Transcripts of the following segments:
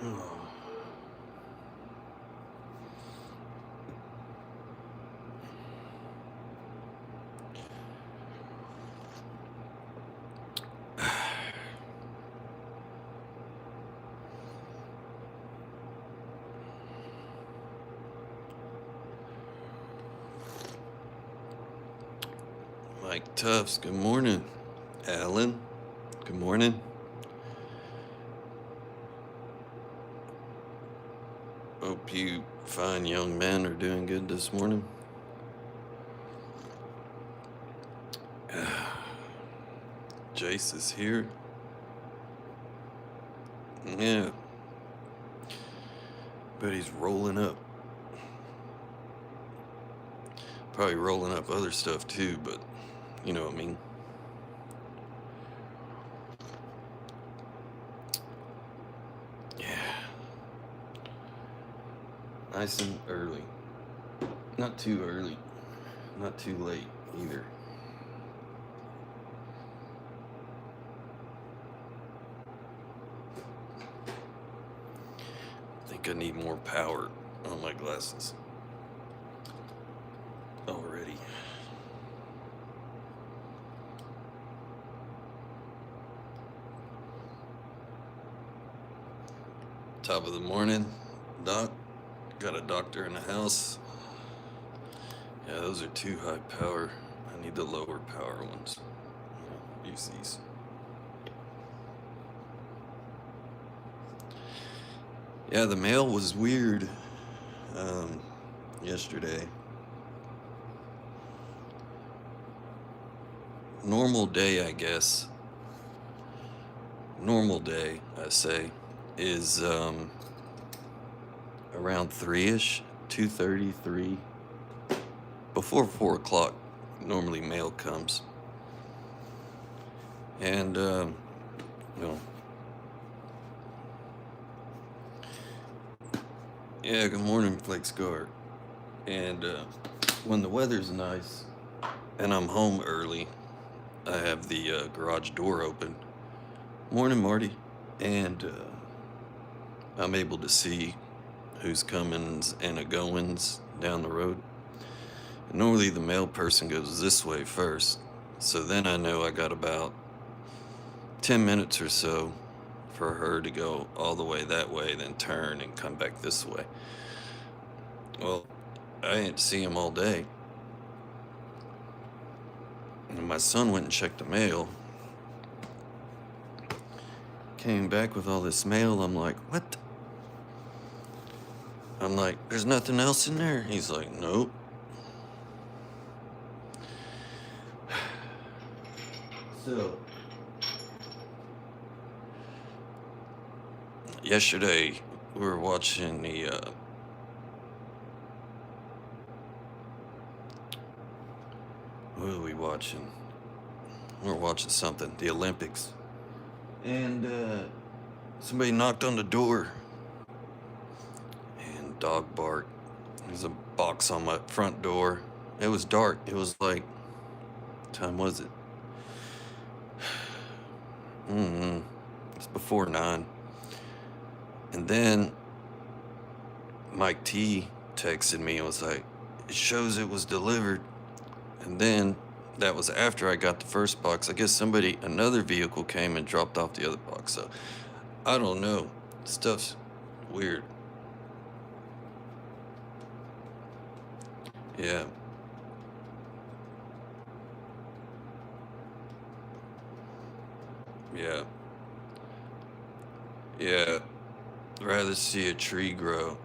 Oh. Mike Tufts, good morning. Alan, good morning. Hope you fine young men are doing good this morning. Jace is here. Yeah. But he's rolling up. Probably rolling up other stuff too, but you know what I mean. Yeah. Nice and early. Not too early. Not too late either. I think I need more power on my glasses already. Top of the morning, Doc. Got a doctor in the house. Yeah, those are too high power. I need the lower power ones. Use these. Yeah, the mail was weird yesterday. Normal day, I guess. Normal day, I say, is around 3-ish, 2:30, 3. Before 4 o'clock, normally mail comes. And, yeah, good morning, Flakes Guard. And when the weather's nice and I'm home early, I have the garage door open. Morning, Marty. And I'm able to see who's comings and a-goings down the road. And normally the mail person goes this way first, so then I know I got about 10 minutes or so for her to go all the way that way, then turn and come back this way. Well, I didn't see him all day. And my son went and checked the mail. Came back with all this mail. I'm like, what? I'm like, there's nothing else in there? He's like, nope. So, yesterday we were watching the what were we watching? We were watching something, the Olympics. And somebody knocked on the door. And dog bark. There's a box on my front door. It was dark. It was like, what time was it? It's before 9. And then Mike T texted me and was like, it shows it was delivered. And then that was after I got the first box. I guess another vehicle came and dropped off the other box. So I don't know. Stuff's weird. Yeah. Yeah. Yeah. Rather see a tree grow.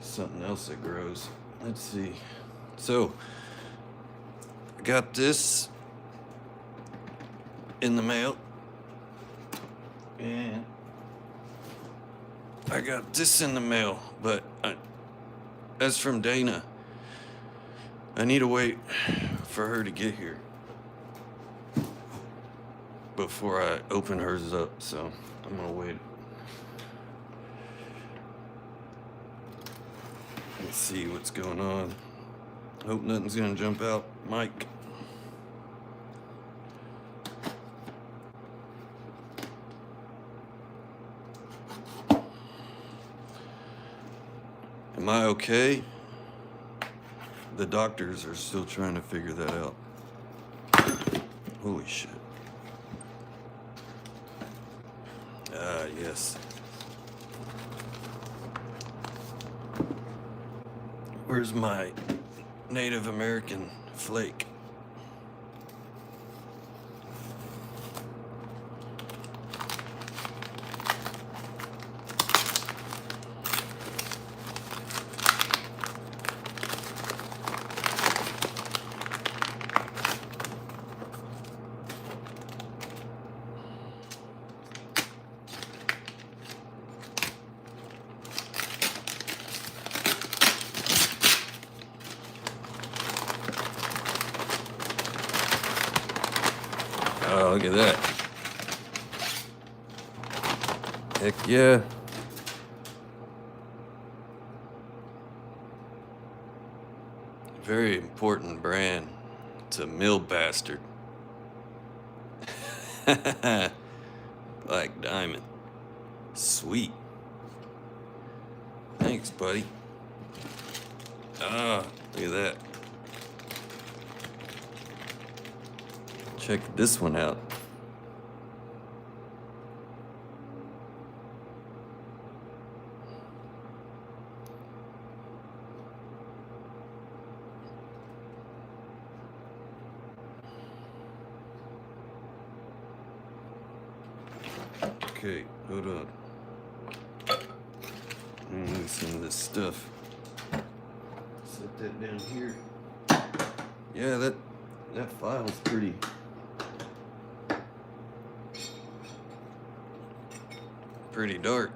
Something else that grows. Let's see. So, I got this in the mail. And I got this in the mail, but that's from Dana. I need to wait for her to get here before I open hers up, so I'm gonna wait. Let's see what's going on. Hope nothing's gonna jump out. Mike. Am I okay? The doctors are still trying to figure that out. Holy shit. Ah, yes. Where's my Native American flake? Oh, look at that. Heck yeah. Very important brand. It's a mill bastard. Black diamond. Sweet. Thanks, buddy. Ah, look at that. Check this one out. Okay, hold on. Move some of this stuff. Set that down here. Yeah, that file's pretty dark.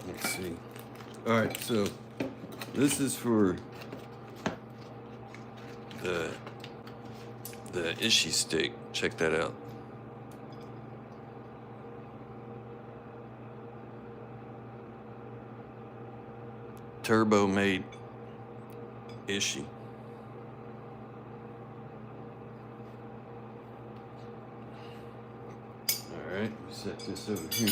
Let's see. All right, so this is for the Ishi steak. Check that out. Turbo made Ishi. All right, set this over here.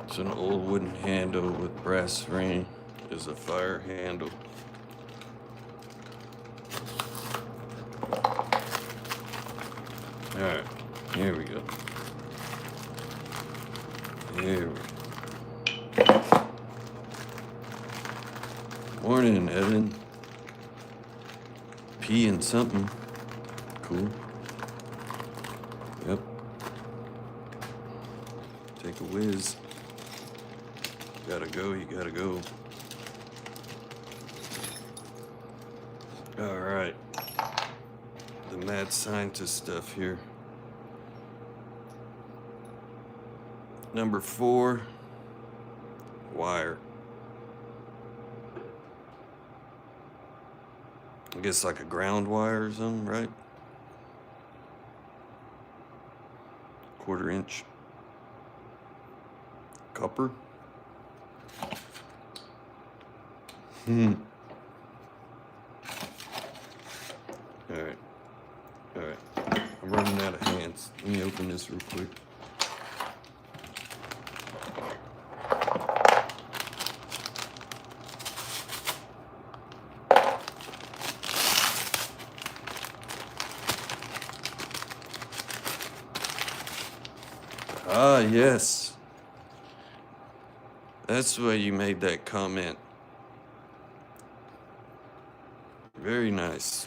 It's an old wooden handle with brass ring. Is a fire handle. All right, here we go. Here we go. Morning, Evan. Pee and something. Cool. Yep. Take a whiz. Gotta go, you gotta go. All right. The mad scientist stuff here. Number 4, wire. I guess like a ground wire or something, right? 1/4 inch. Copper. All right. All right. I'm running out of hands. Let me open this real quick. Ah, yes. That's why you made that comment. Very nice.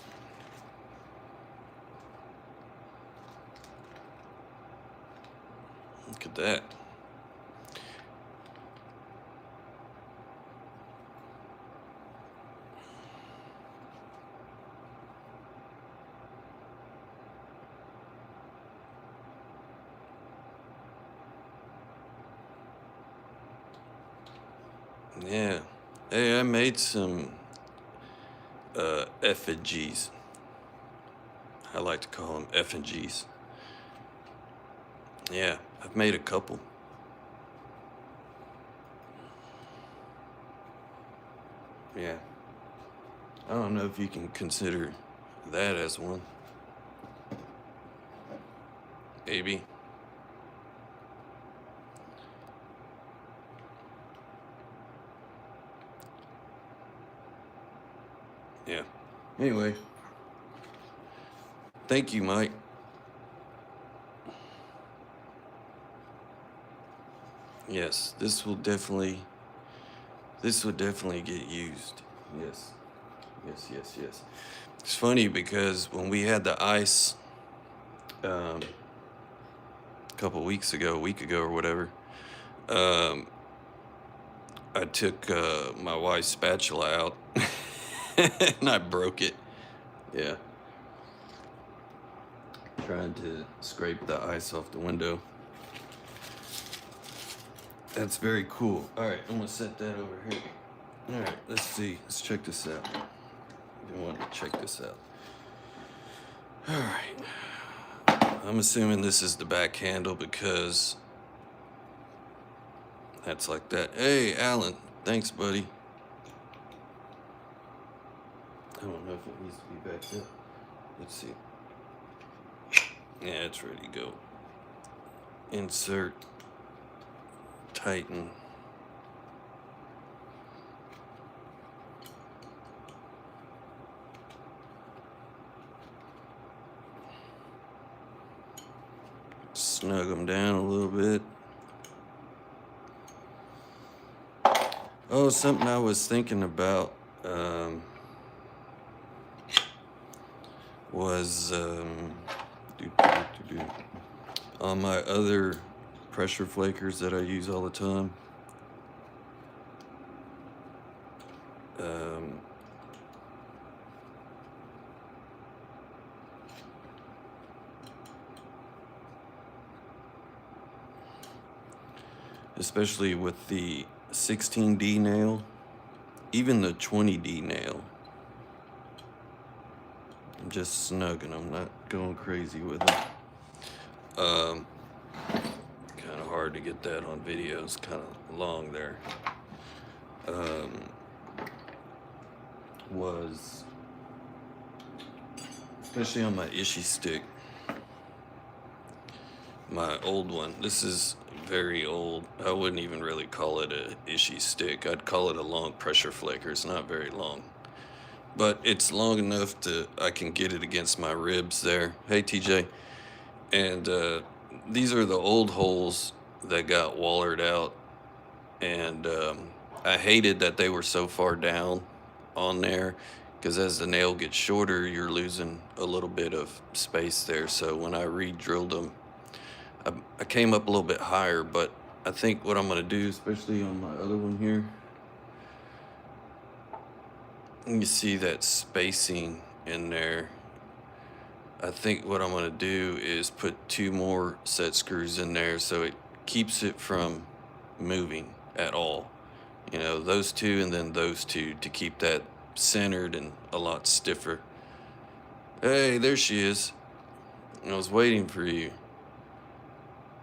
Look at that. Yeah. Hey, I made some effigies. I like to call them effigies. Yeah, I've made a couple. Yeah. I don't know if you can consider that as one. Maybe. Yeah. Anyway. Thank you, Mike. Yes, this would definitely get used. Yes. Yes. It's funny because when we had the ice a couple weeks ago, a week ago or whatever, I took my wife's spatula out and I broke it. Yeah. Trying to scrape the ice off the window. That's very cool. All right, I'm gonna set that over here. All right, let's see. Let's check this out. You want to check this out. All right. I'm assuming this is the back handle because that's like that. Hey, Alan. Thanks, buddy. I don't know if it needs to be backed up. Let's see. Yeah, it's ready to go. Insert. Tighten. Snug them down a little bit. Oh, something I was thinking about was on my other pressure flakers that I use all the time. Especially with the 16D nail, even the 20D nail. I'm just snugging them, not going crazy with them. Kind of hard to get that on video. It's kind of long there. Was especially on my Ishi stick, my old one. This is very old. I wouldn't even really call it a Ishi stick. I'd call it a long pressure flaker. It's not very long, but it's long enough to I can get it against my ribs there. Hey, TJ. And these are the old holes that got wallered out, and I hated that they were so far down on there, because as the nail gets shorter, you're losing a little bit of space there. So when I re-drilled them, I came up a little bit higher, but I think what I'm going to do, especially on my other one here, you see that spacing in there. I think what I'm going to do is put 2 more set screws in there so it keeps it from moving at all. You know, those 2 and then those 2 to keep that centered and a lot stiffer. Hey, there she is. I was waiting for you.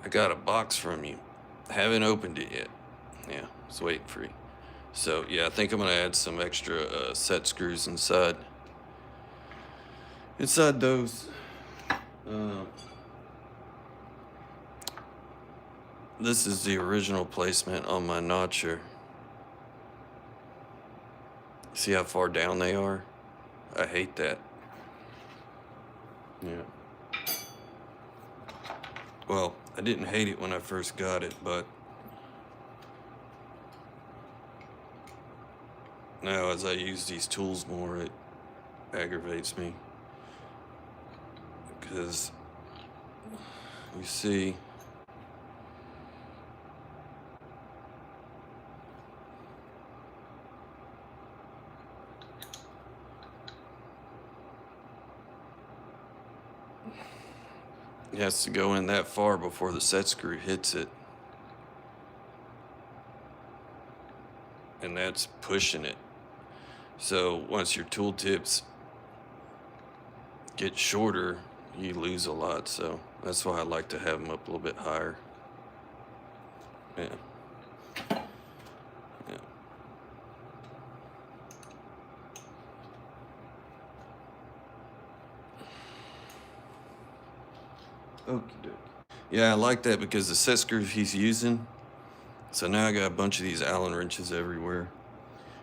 I got a box from you. Haven't opened it yet. Yeah, I was waiting for you. So yeah, I think I'm gonna add some extra set screws inside those. This is the original placement on my notcher. See how far down they are? I hate that. Yeah. Well, I didn't hate it when I first got it, but now as I use these tools more, it aggravates me. Because you see, it has to go in that far before the set screw hits it. And that's pushing it. So once your tool tips get shorter, you lose a lot. So That's why I like to have them up a little bit higher. Yeah. Yeah. Okie dokie. Yeah, I like that because the set screws he's using. So now I got a bunch of these Allen wrenches everywhere.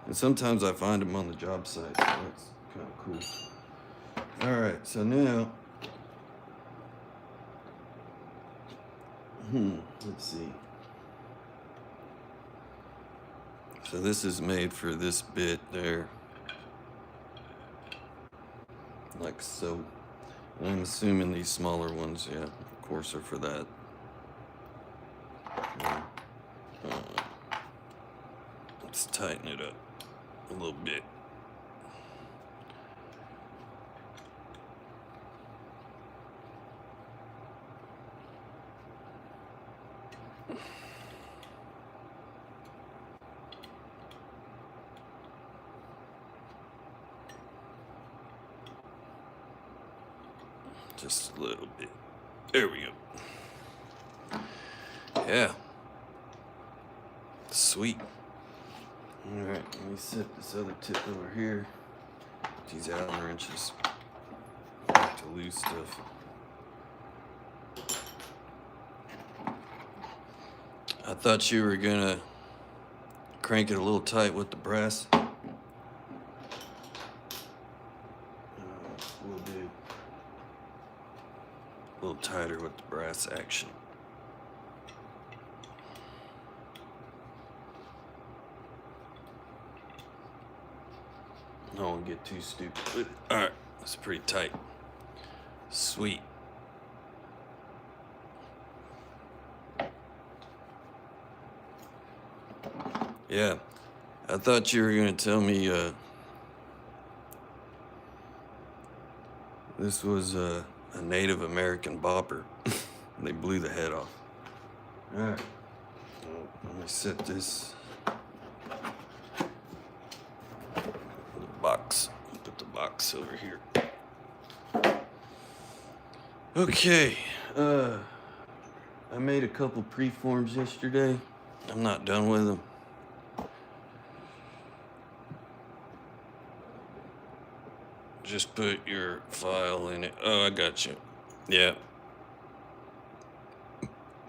And sometimes I find them on the job site, so that's kind of cool. All right, so now, let's see. So this is made for this bit there, like so. And I'm assuming these smaller ones, yeah, of course, are for that. Yeah. Let's tighten it up a little bit. Just a little bit. There we go. Yeah. Sweet. All right, let me set this other tip over here. These Allen wrenches. I like to lose stuff. I thought you were gonna crank it a little tight with the brass. We'll do a little tighter with the brass action. I won't get too stupid with it. All right, that's pretty tight. Sweet. Yeah, I thought you were gonna tell me this was a Native American bopper. They blew the head off. All right, well, let me set this box. Put the box over here. Okay, I made a couple preforms yesterday. I'm not done with them. Just put your file in it. Oh, I got you. Yeah.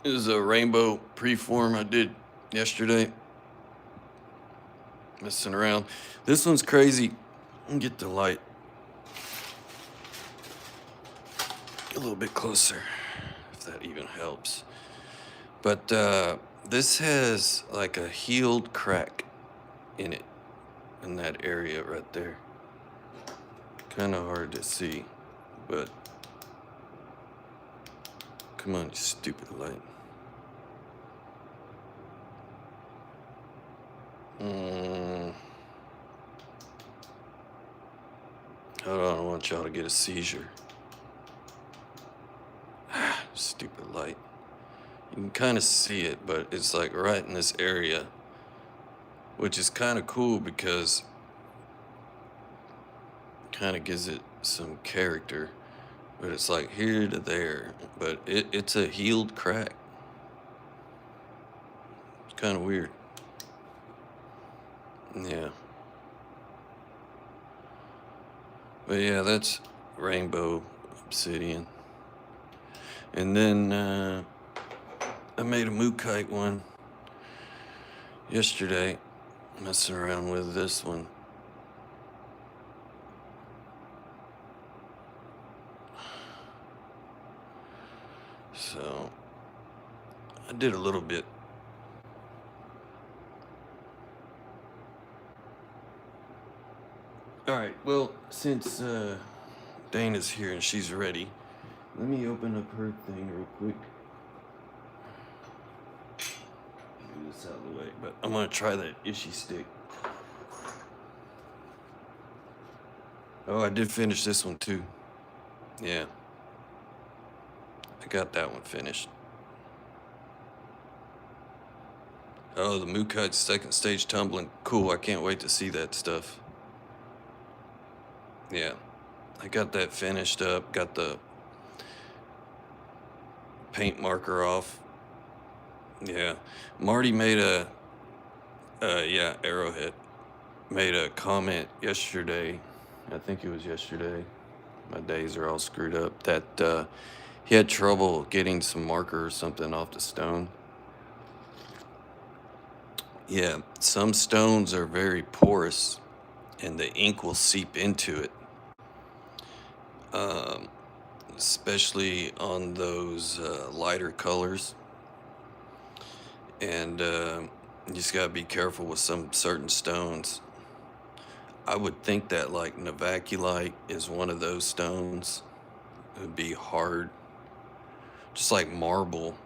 This is a rainbow preform I did yesterday. Messing around. This one's crazy. Let me get the light a little bit closer, if that even helps. But this has like a healed crack in it, in that area right there. Kind of hard to see, but come on, you stupid light. Hold on, I want y'all to get a seizure. Stupid light. You can kind of see it, but it's like right in this area, which is kind of cool because kind of gives it some character, but it's like here to there, but it's a healed crack. It's kind of weird. Yeah. But yeah, that's rainbow obsidian. And then I made a mookite one yesterday, messing around with this one. So I did a little bit. All right, well, since Dana's here and she's ready, let me open up her thing real quick. Move this out of the way, but I'm gonna try that Ishi stick. Oh, I did finish this one too. Yeah. I got that one finished. Oh, the mookite's second stage tumbling. Cool, I can't wait to see that stuff. Yeah. I got that finished up, got the paint marker off. Yeah, Marty made yeah, Arrowhead made a comment yesterday. I think it was yesterday. My days are all screwed up. That he had trouble getting some marker or something off the stone. Yeah, some stones are very porous and the ink will seep into it. Um, Especially on those lighter colors. And you just gotta be careful with some certain stones. I would think that like novaculite is one of those stones. It would be hard, just like marble.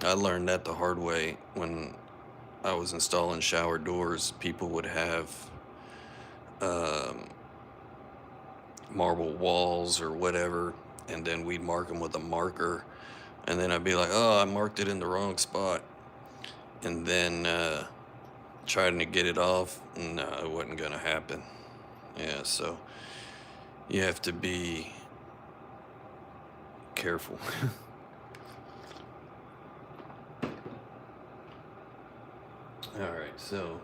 I learned that the hard way when I was installing shower doors. People would have um, marble walls or whatever, and then we'd mark them with a marker, and then I'd be like, oh, I marked it in the wrong spot, and then trying to get it off, no, it wasn't gonna happen. Yeah, so you have to be careful. All right, so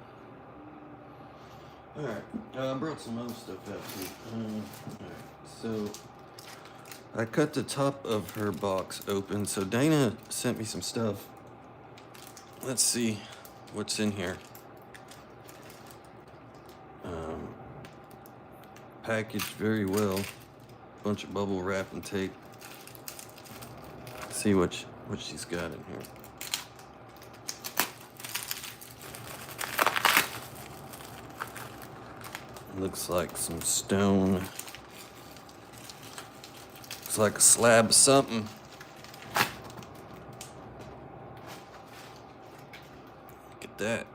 I brought some other stuff out too. All right, so I cut the top of her box open. So Dana sent me some stuff. Let's see what's in here. Packaged very well. Bunch of bubble wrap and tape. Let's see what she's got in here. Looks like some stone. Looks like a slab of something. Look at that.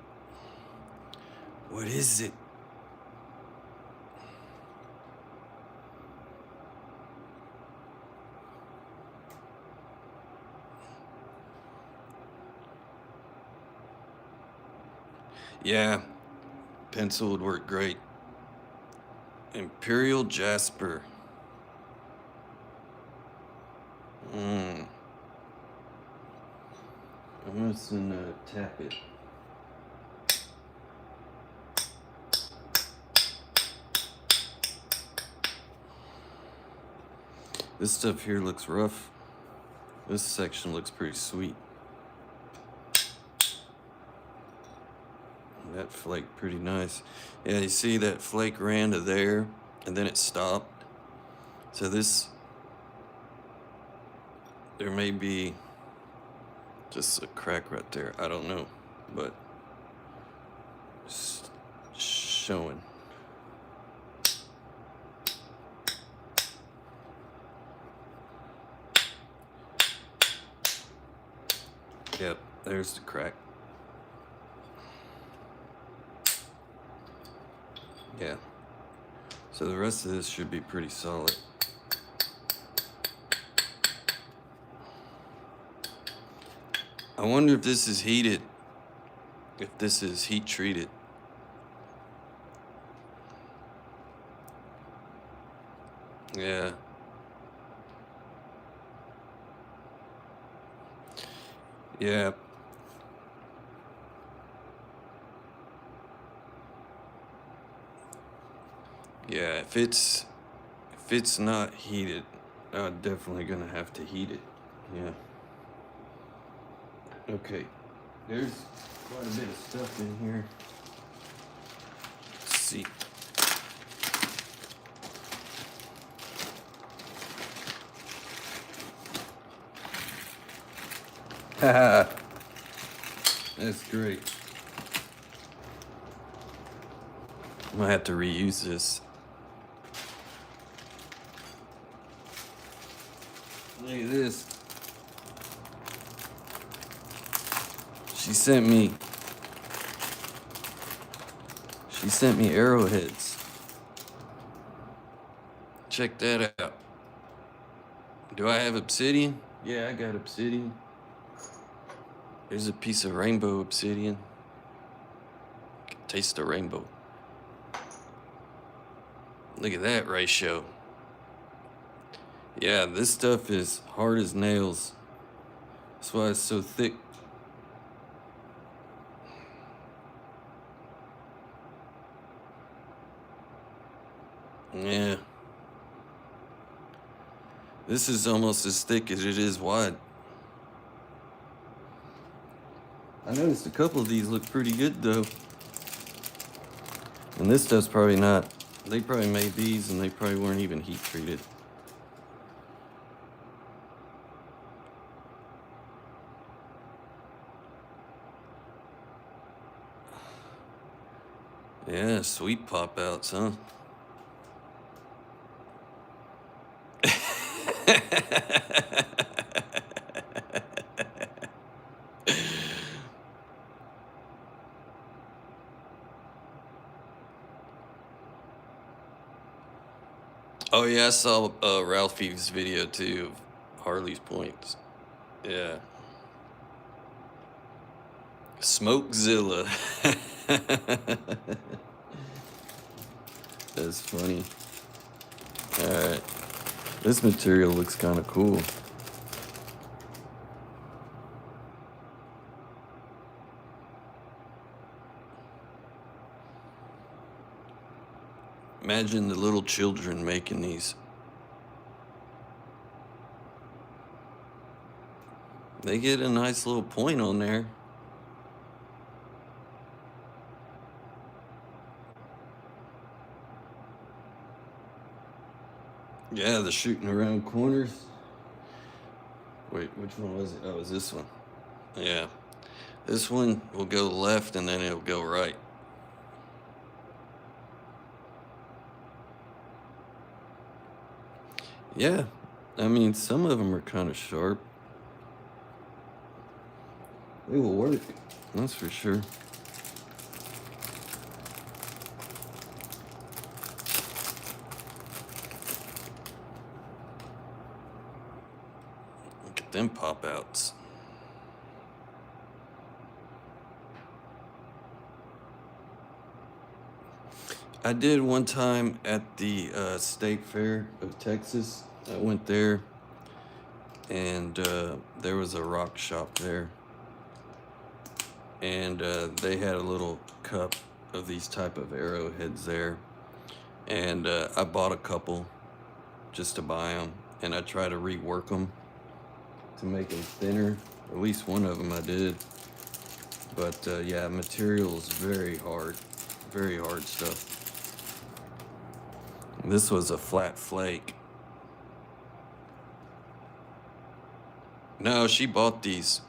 What is it? Yeah, pencil would work great. Imperial Jasper. I'm just gonna tap it. This stuff here looks rough. This section looks pretty sweet. That flake pretty nice. Yeah, you see that flake ran to there and then it stopped. So there may be just a crack right there. I don't know, but it's showing. Yep, there's the crack. Yeah. So the rest of this should be pretty solid. I wonder if this is heated, if this is heat treated. Yeah. Yeah. Yeah, if it's not heated, I'm definitely gonna have to heat it. Yeah. Okay. There's quite a bit of stuff in here. Let's see. Haha. That's great. I'm gonna have to reuse this. Look at this. She sent me arrowheads. Check that out. Do I have obsidian? Yeah, I got obsidian. There's a piece of rainbow obsidian. I can taste the rainbow. Look at that ratio. Yeah, this stuff is hard as nails. That's why it's so thick. Yeah. This is almost as thick as it is wide. I noticed a couple of these look pretty good though. And this stuff's probably not. They probably made these and they probably weren't even heat treated. Yeah, sweet pop outs, huh? Oh yeah, I saw Ralphie's video too of Harley's points. Yeah. Smokezilla. That's funny. Alright. This material looks kind of cool. Imagine the little children making these. They get a nice little point on there. Yeah, the shooting around corners. Wait, which one was it? Oh, it was this one. Yeah. This one will go left and then it'll go right. Yeah. I mean, some of them are kind of sharp. They will work. That's for sure. Look at them pop outs. I did one time at the State Fair of Texas. I went there and there was a rock shop there. And they had a little cup of these type of arrowheads there. And I bought a couple just to buy them. And I try to rework them to make them thinner. At least one of them I did. But yeah, material is very hard stuff. This was a flat flake. No, she bought these.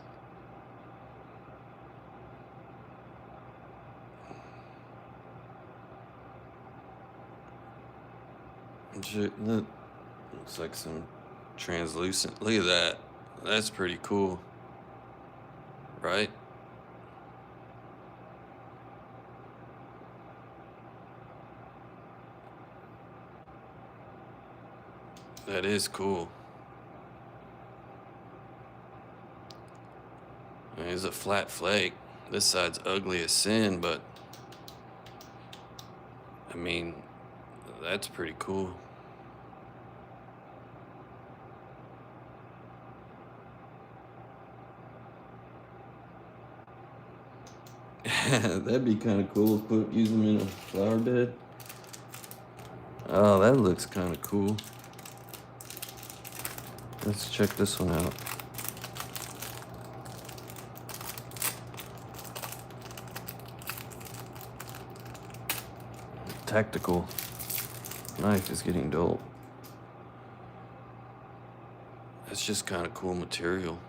That looks like some translucent. Look at that. That's pretty cool. Right? That is cool. It's a flat flake. This side's ugly as sin, but I mean, that's pretty cool. That'd be kind of cool. Use them in a flower bed. Oh, that looks kind of cool. Let's check this one out. Tactical knife is getting dull. That's just kind of cool material.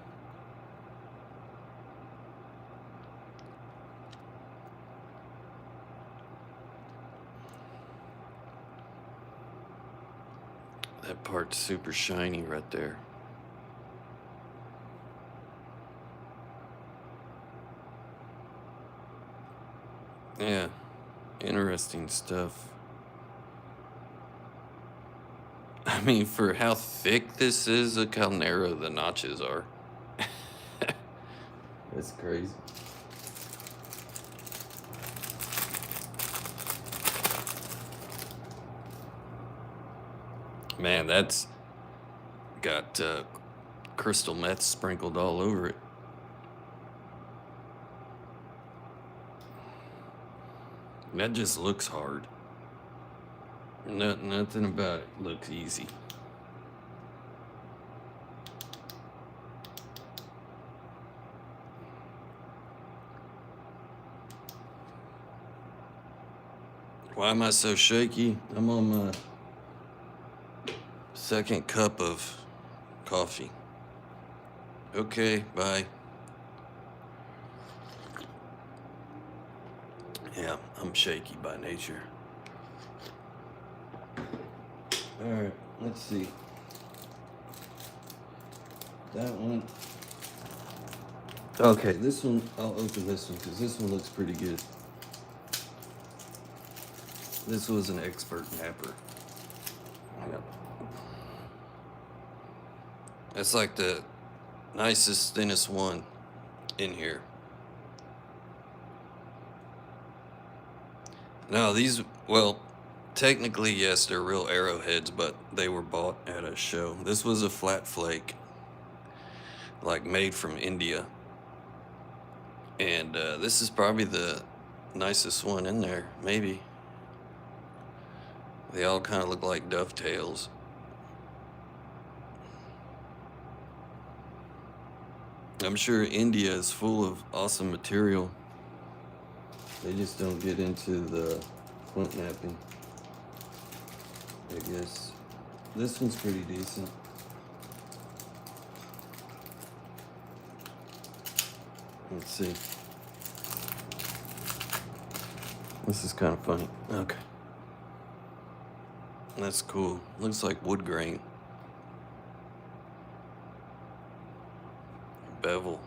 That part's super shiny right there. Yeah, interesting stuff. I mean, for how thick this is, look how narrow the notches are. That's crazy. Man, that's got crystal meth sprinkled all over it. That just looks hard. Nothing about it looks easy. Why am I so shaky? I'm on my second cup of coffee. Okay, bye. Yeah, I'm shaky by nature. Alright, let's see. That one. Okay, this one, I'll open this one because this one looks pretty good. This was an expert napper. Yep. That's like the nicest, thinnest one in here. Now these, well, technically yes, they're real arrowheads, but they were bought at a show. This was a flat flake, like made from India. And this is probably the nicest one in there, maybe. They all kind of look like dovetails. I'm sure India is full of awesome material. They just don't get into the flint knapping, I guess. This one's pretty decent. Let's see. This is kind of funny. Okay. That's cool. Looks like wood grain. Bevel.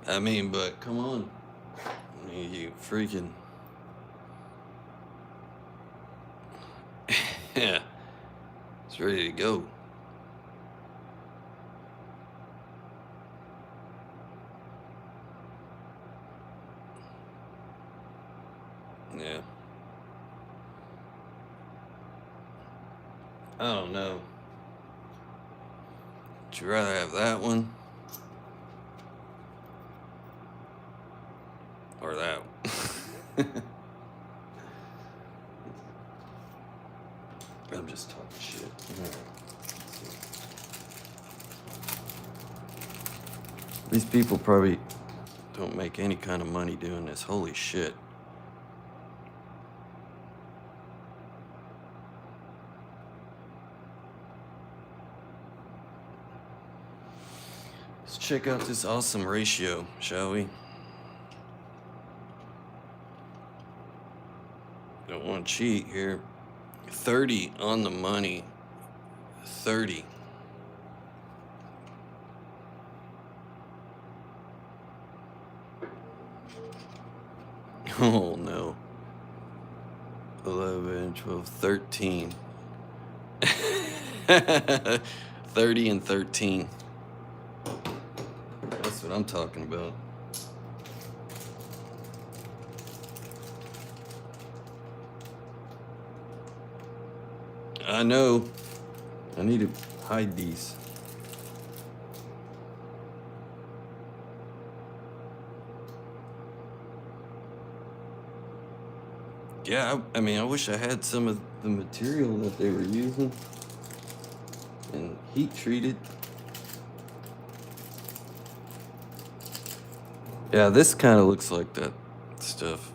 I mean, but come on. I mean, you freaking. Yeah. It's ready to go. Yeah. I don't know. Would you rather have that one? Or that one? I'm just talking shit. Right. These people probably don't make any kind of money doing this. Holy shit. Let's check out this awesome ratio, shall we? Don't want to cheat here. 30 on the money. 30. Oh no. 11, 12, 13. 30 and 13. That's what I'm talking about. I know. I need to hide these. Yeah, I mean, I wish I had some of the material that they were using and heat treated. Yeah, this kind of looks like that stuff.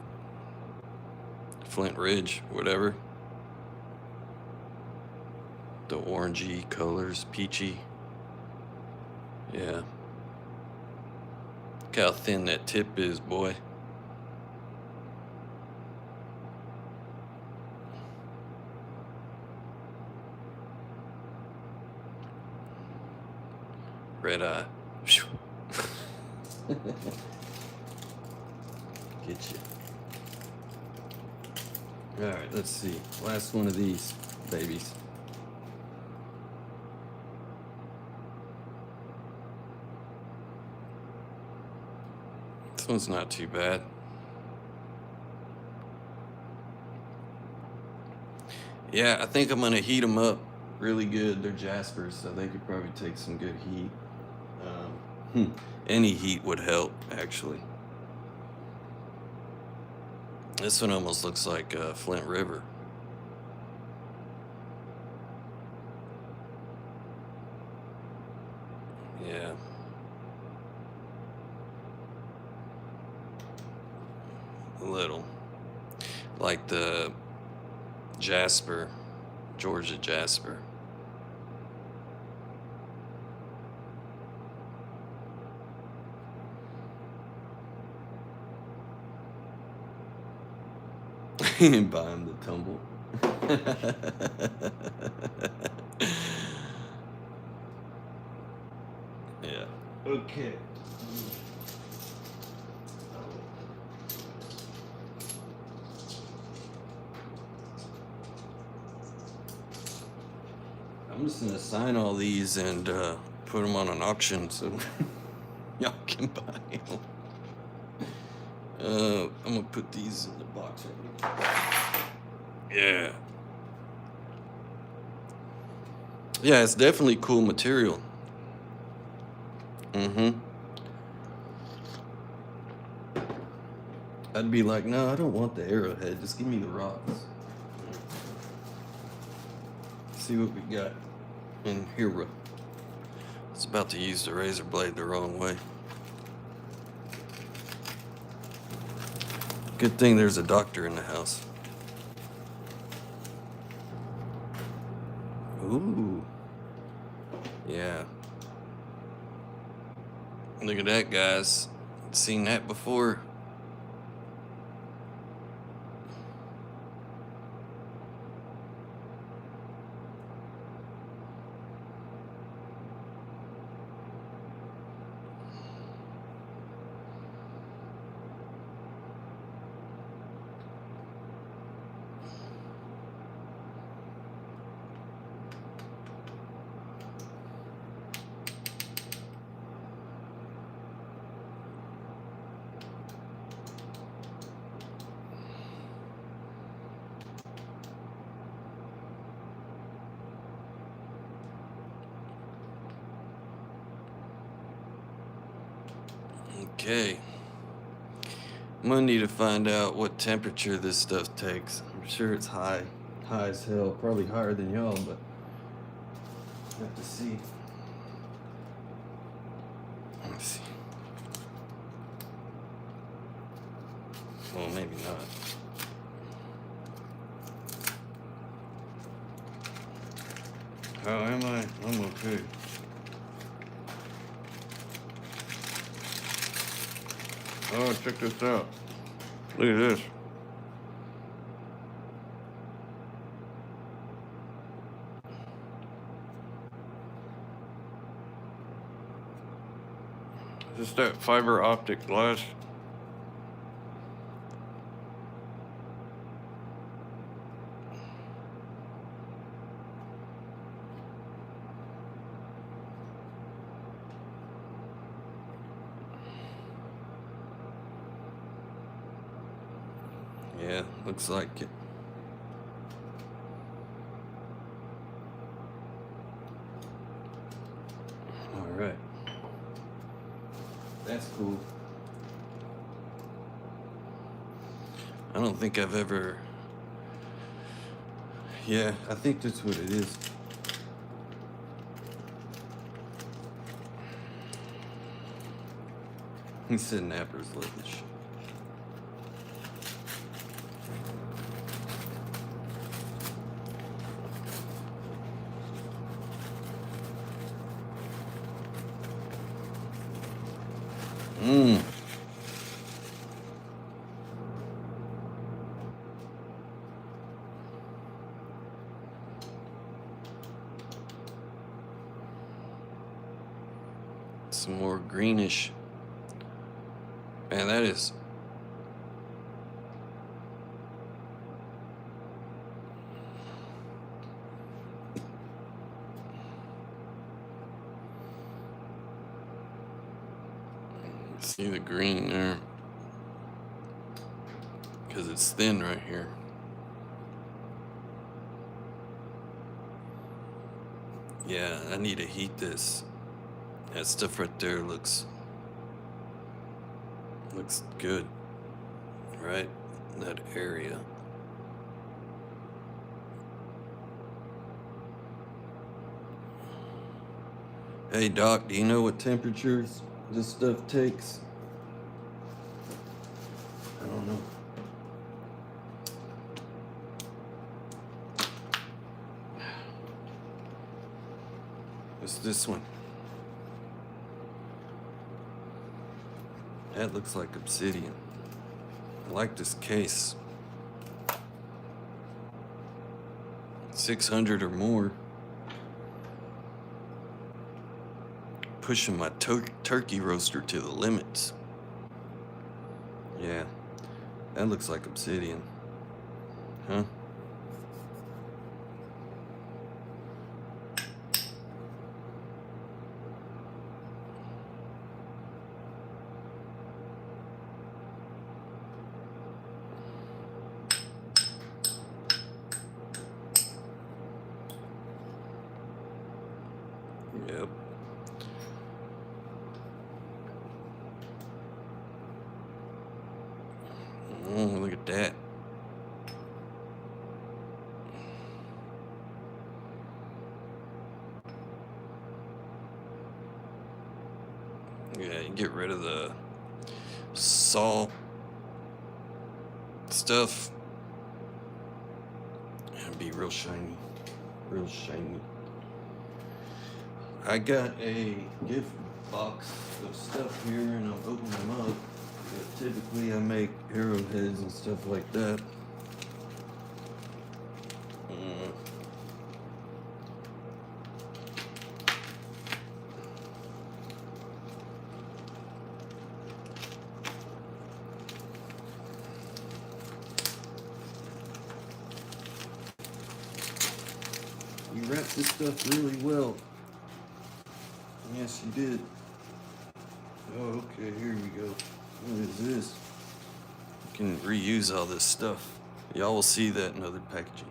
Flint Ridge, whatever. The orangey colors, peachy. Yeah. Look how thin that tip is, boy. Red eye. Get you. All right, let's see. Last one of these babies. This one's not too bad. Yeah, I think I'm gonna heat them up really good. They're Jaspers, so they could probably take some good heat. Any heat would help, actually. This one almost looks like Flint River. Yeah. A little. Like the Jasper, Georgia Jasper. And buy him the tumble. Yeah. Okay. I'm just gonna sign all these and put them on an auction so y'all can buy them. I'm gonna put these in the box right here. Yeah. Yeah, it's definitely cool material. I'd be like, no, I don't want the arrowhead. Just give me the rocks. See what we got in here. It's about to use the razor blade the wrong way. Good thing there's a doctor in the house. Ooh. Yeah. Look at that, guys. Seen that before? Okay. I'm gonna need to find out what temperature this stuff takes. I'm sure it's high as hell, probably higher than y'all, but I have to see. Let me see. Well, maybe not. How am I? I'm okay. Oh, check this out. Look at this. Is this that fiber optic glass? Yeah, looks like it. All right. That's cool. I don't think I've ever... Yeah, I think that's what it is. He said nappers love this shit. Some more greenish. Man, that is... See the green there? Because it's thin right here. Yeah, I need to heat this. That stuff right there looks good, right? That area. Hey Doc, do you know what temperatures this stuff takes? I don't know. What's this one? That looks like obsidian. I like this case. 600 or more. Pushing my turkey roaster to the limits. Yeah, that looks like obsidian. Huh? Yep. Look at that. Yeah, you get rid of the salt stuff. It'll be real shiny. Real shiny. I got a gift box of stuff here and I'll open them up. But typically I make arrowheads and stuff like that. You wrapped this stuff really well. Yes, you did. Oh, okay, here we go. What is this? You can reuse all this stuff. Y'all will see that in other packaging.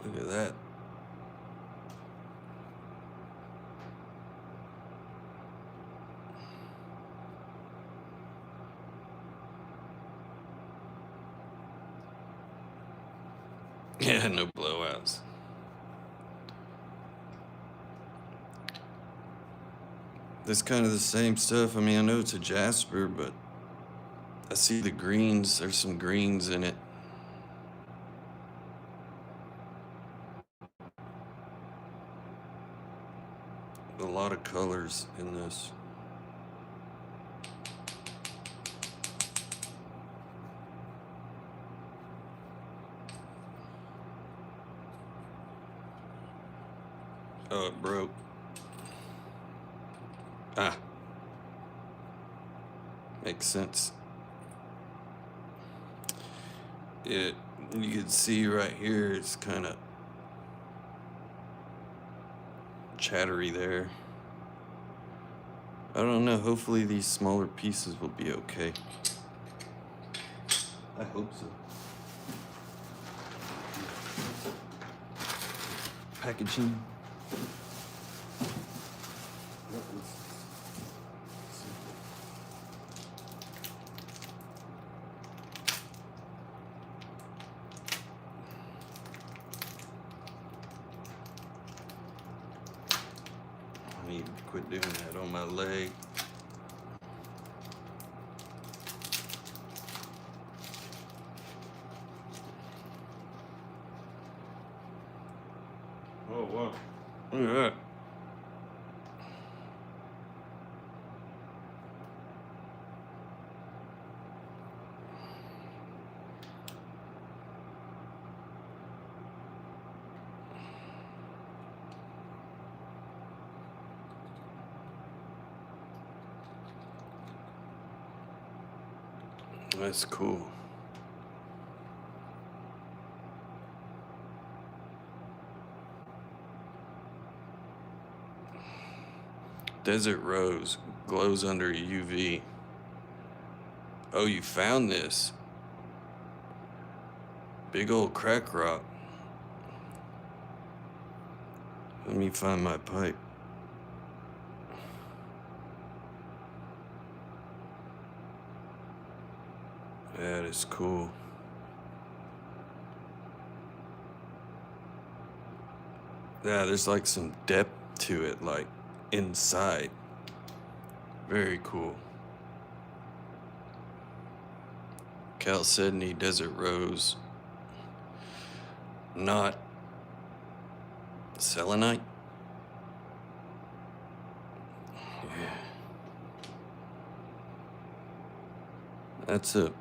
Look at that. Yeah, no blowouts. This kind of the same stuff. I mean, I know it's a Jasper, but I see the greens. There's some greens in it. A lot of colors in this. Oh, it broke. Ah. Makes sense. You can see right here, it's kind of chattery there. I don't know, hopefully these smaller pieces will be okay. I hope so. Packaging. I need to quit doing that on my leg. Oh, wow. Look at that. That's cool. Desert rose glows under UV. Oh, you found this. Big old crack rock. Let me find my pipe. That is cool. Yeah, there's like some depth to it, like inside. Very cool. Chalcedony desert rose. Not selenite. Yeah. That's a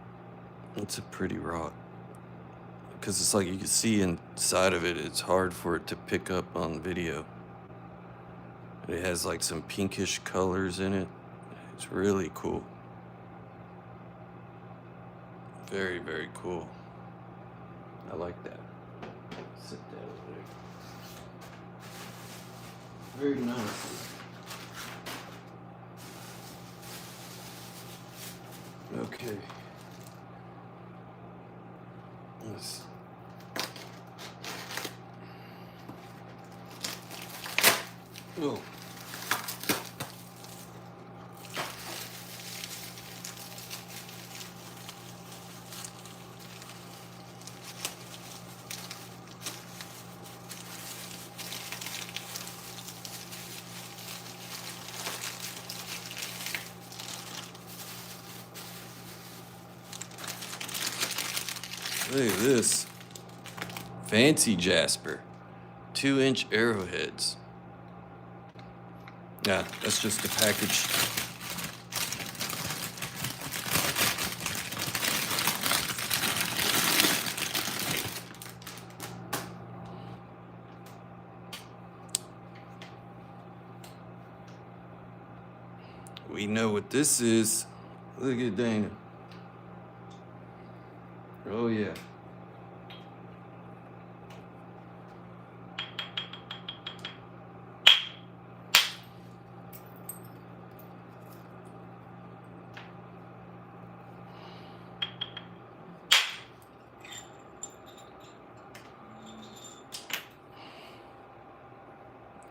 pretty rock. Because it's like you can see inside of it, it's hard for it to pick up on video. It has like some pinkish colors in it. It's really cool. Very, very cool. I like that. Sit down over there. Very nice. Okay. Let's... Oh. Look at this. Fancy Jasper. 2-inch arrowheads. Yeah, that's just the package. We know what this is. Look at Dana. Oh yeah.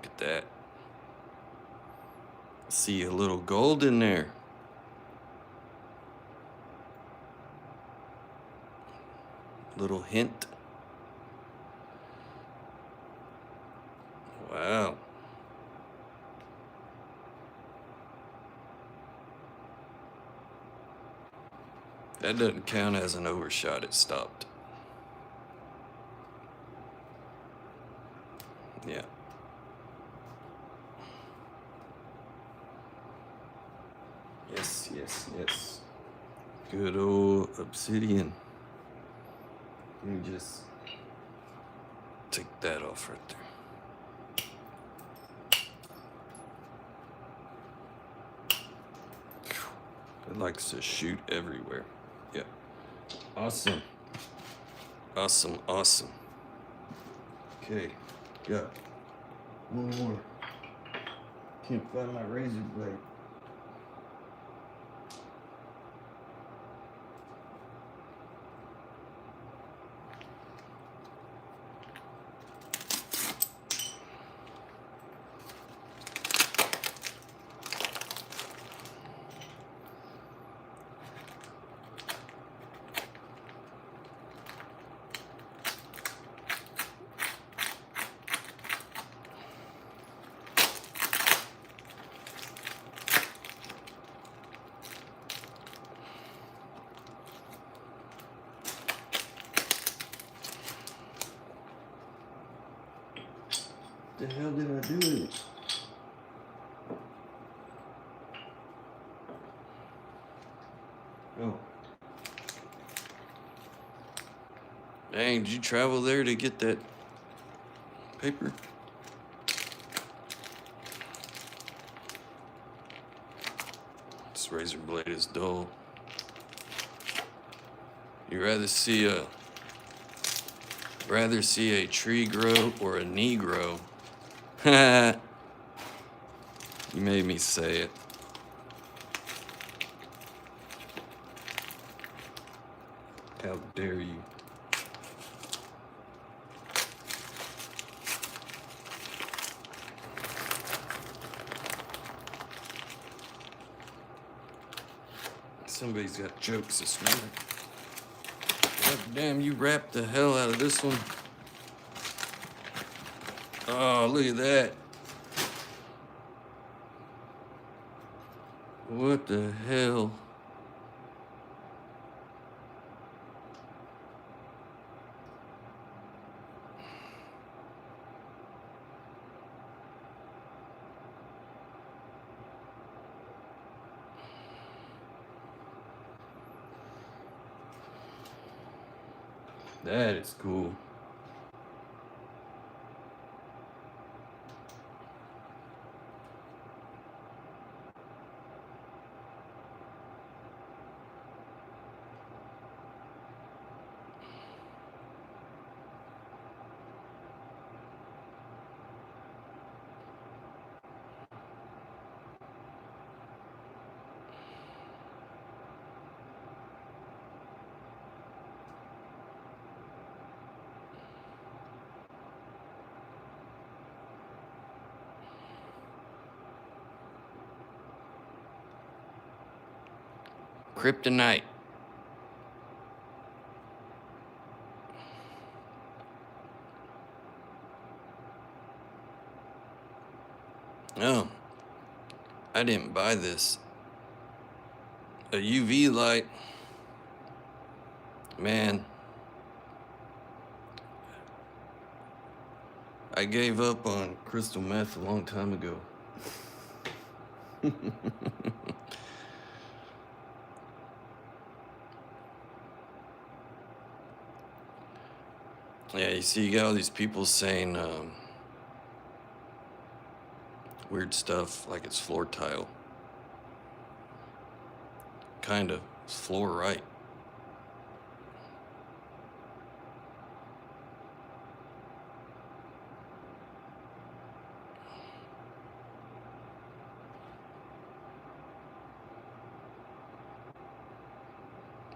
Look at that. See a little gold in there. Little hint. Wow. That doesn't count as an overshot. It stopped. Yeah. Yes, yes, yes. Good old obsidian. Let me just take that off right there. It likes to shoot everywhere. Yeah. Awesome. Awesome, awesome. Okay, got one more. Can't find my razor blade. What the hell did I do with it? Oh. Dang, did you travel there to get that paper? This razor blade is dull. You rather see a tree grow or a knee grow? You made me say it. How dare you? Somebody's got jokes this morning. God damn, you wrapped the hell out of this one. Oh, look at that. What the hell? That is cool. Kryptonite. Oh, I didn't buy this. A UV light. Man, I gave up on crystal meth a long time ago. Yeah, you see, you got all these people saying weird stuff like it's floor tile. Kind of. It's floor right.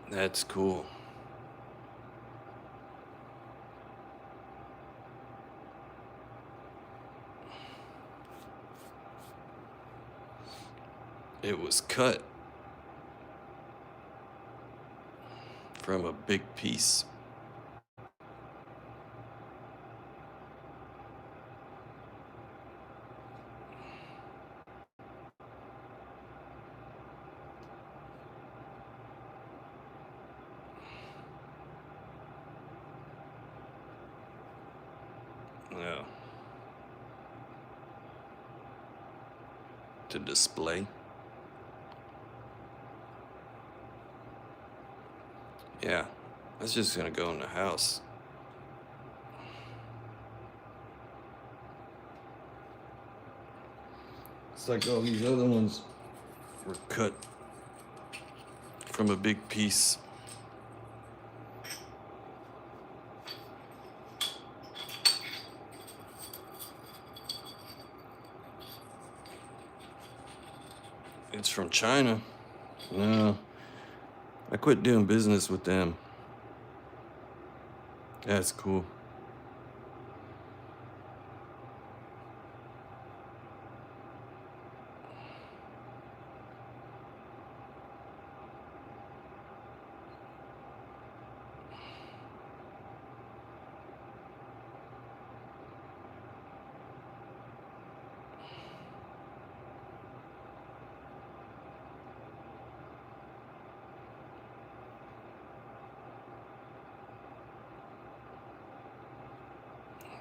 That's cool. It was cut from a big piece. Yeah. To display. Yeah, that's just gonna go in the house. It's like all these other ones were cut from a big piece. It's from China. No, I quit doing business with them. That's cool.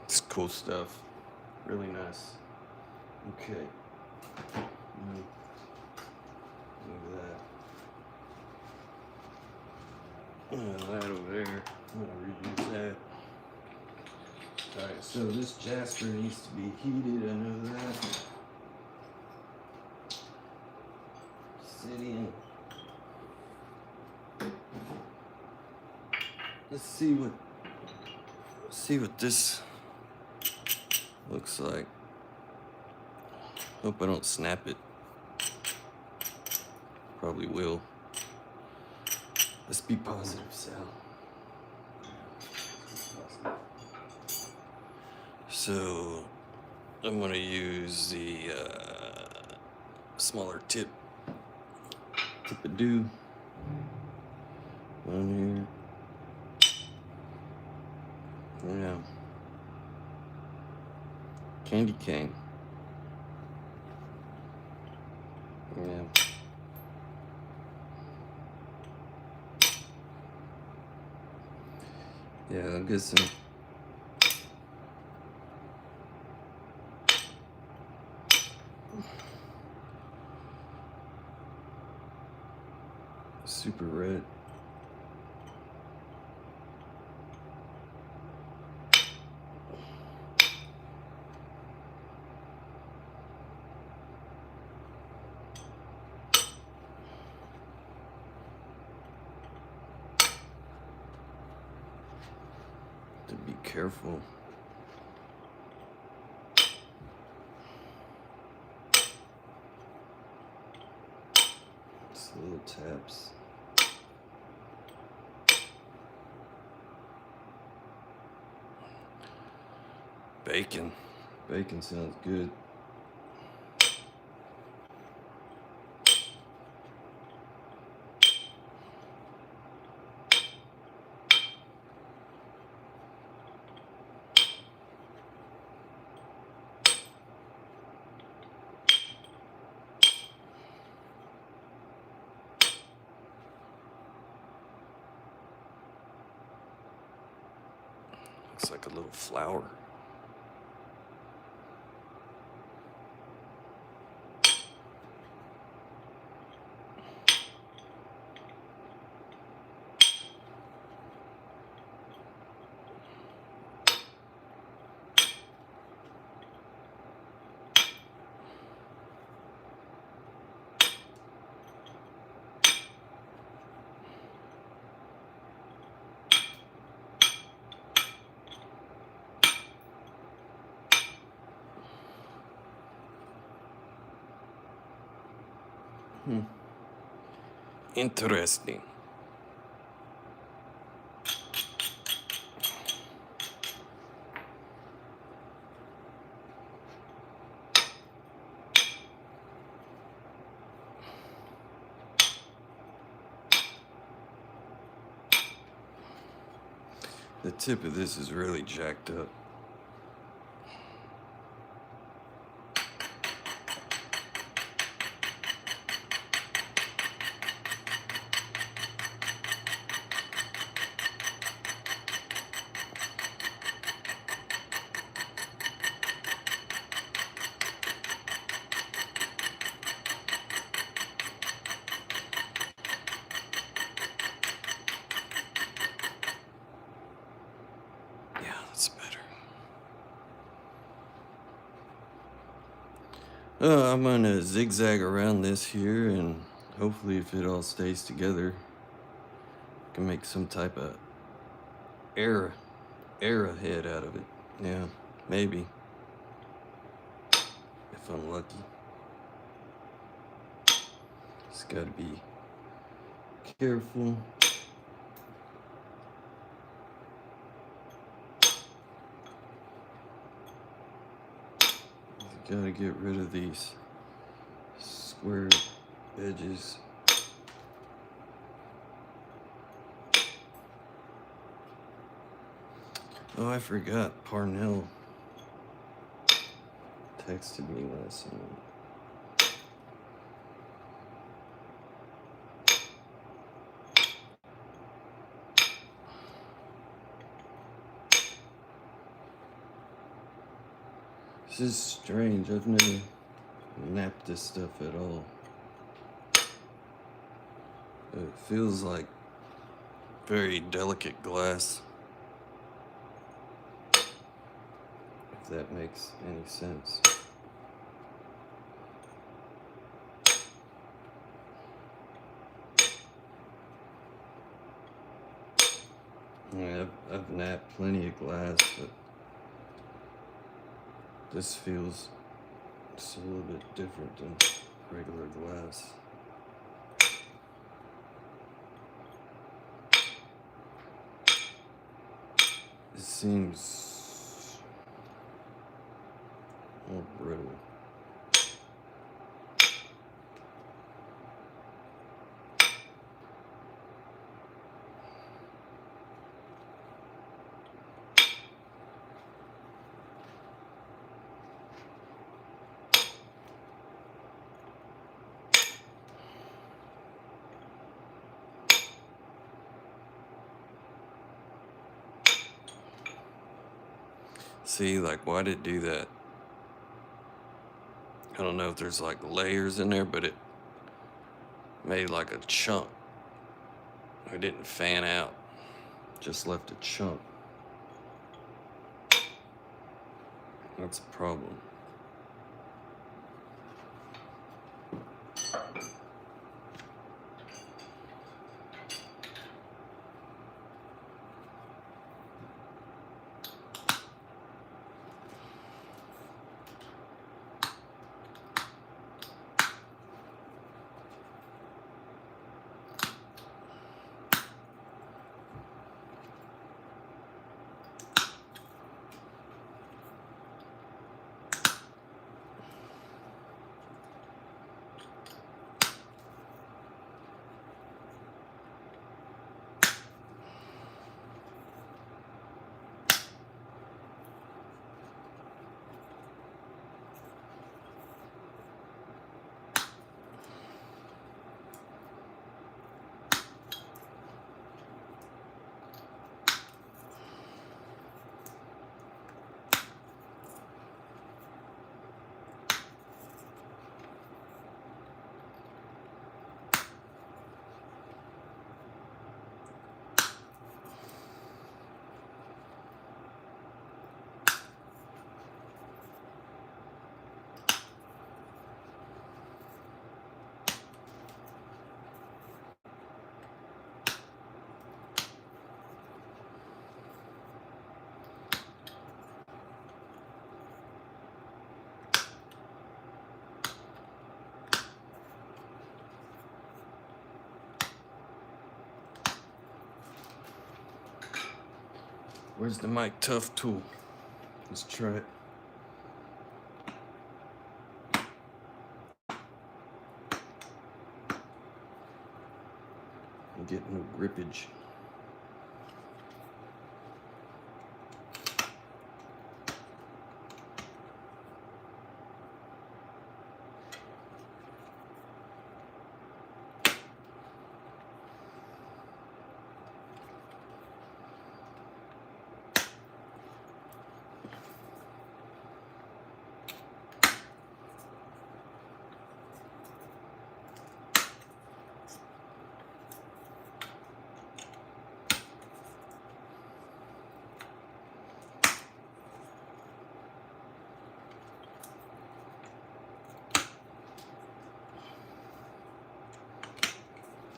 It's cool stuff. Really nice. Okay. Look at that. That over there. I'm gonna reuse that. Alright, so this Jasper needs to be heated, I know that. Sitting. Let's see what this looks like. Hope I don't snap it. Probably will. Let's be positive, Sal. So I'm gonna use the smaller tip of do. One here. Yeah. Candy cane. Yeah. Yeah, I'll get some. Super red. To be careful. Just little taps. Bacon. Bacon sounds good. Looks like a little flower. Interesting. The tip of this is really jacked up. Yeah, that's better. I'm gonna zigzag around this here, and hopefully if it all stays together, I can make some type of arrowhead out of it. Yeah, maybe. If I'm lucky. Just gotta be careful. Gotta get rid of these square edges. Oh, I forgot. Parnell texted me last night. This is strange. I've never napped this stuff at all. It feels like very delicate glass. If that makes any sense. Yeah, I've napped plenty of glass, but this feels just a little bit different than regular glass. It seems more brittle. See, like, why did it do that? I don't know if there's like layers in there, but it made like a chunk. It didn't fan out, just left a chunk. That's a problem. Where's the mic tough tool? Let's try it. I'm getting no grippage.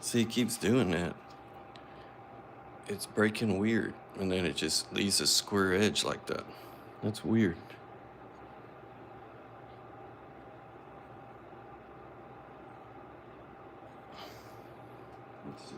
See, it keeps doing that. It's breaking weird, and then it just leaves a square edge like that. That's weird. Let's see.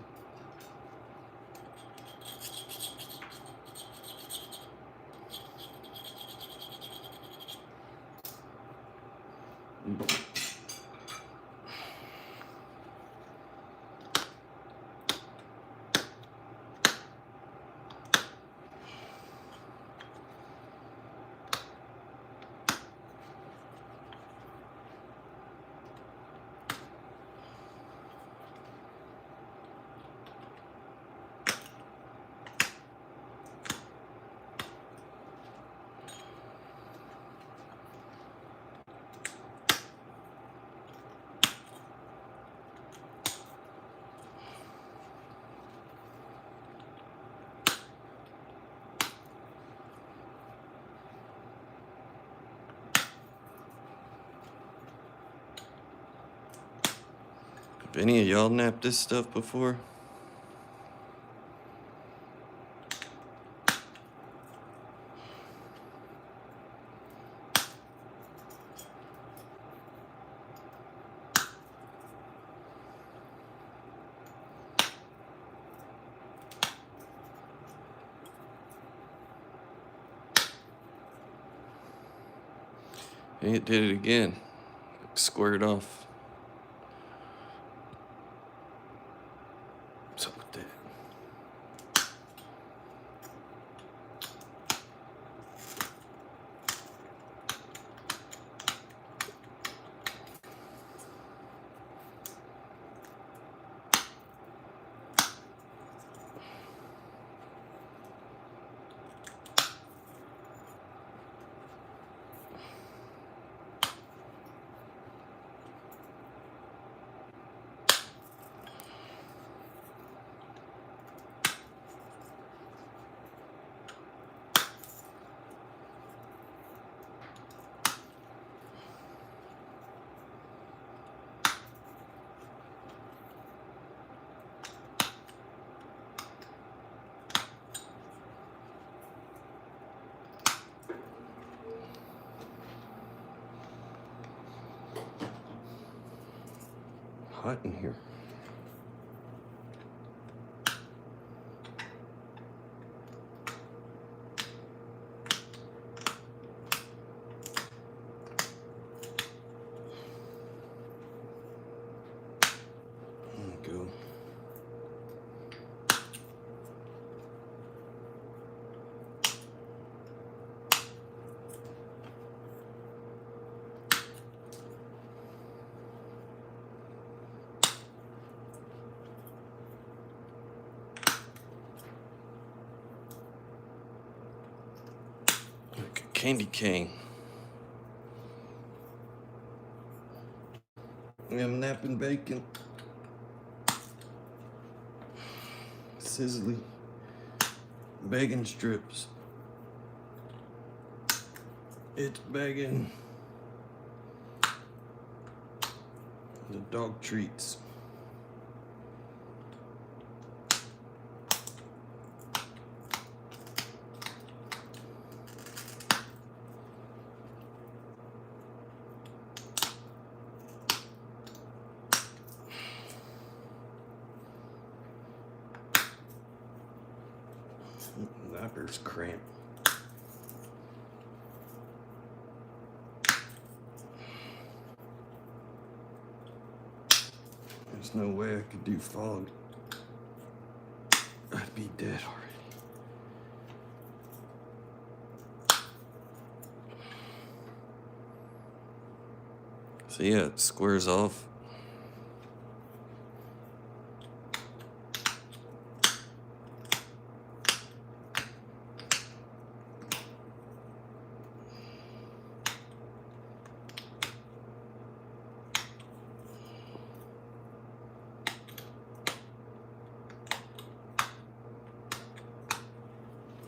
Have any of y'all napped this stuff before? And it did it again. Squared off. What's up with that? hot in here. There we go. Like a candy cane. We have knap-in bacon. Sizzly bacon strips. It's bacon. The dog treats. Knapper's cramp. There's no way I could do fog. I'd be dead already. So yeah, it squares off.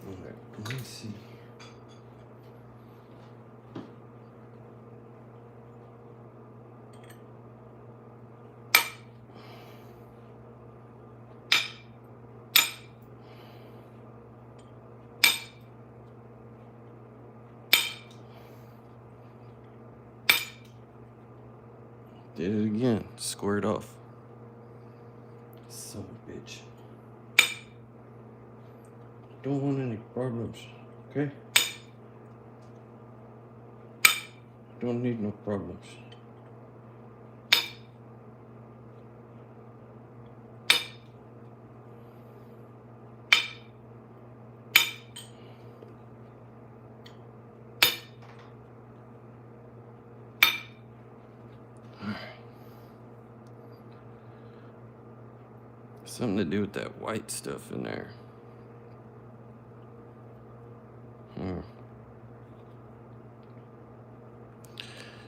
Alright, let me see. Did it again, squared off. Son of a bitch. Don't want any problems, okay? Don't need no problems. Something to do with that white stuff in there.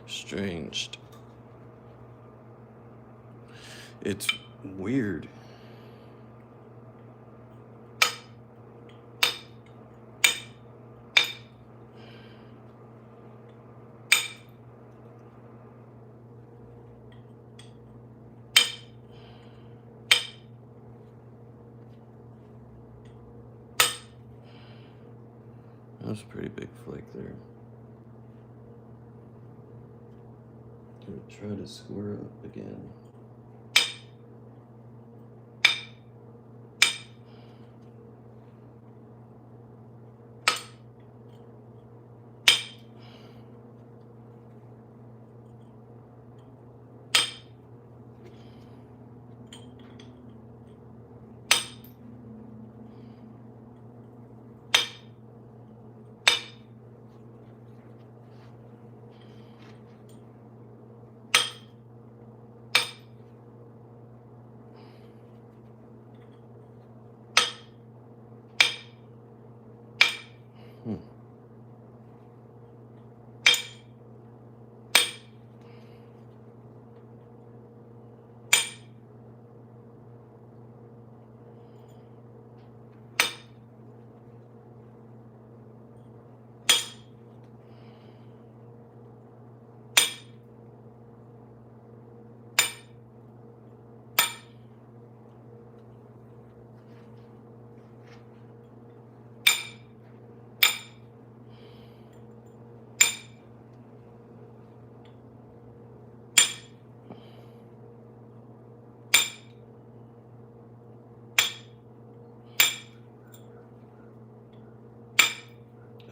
Strange. It's weird. That was a pretty big flake there. Gonna try to square up again.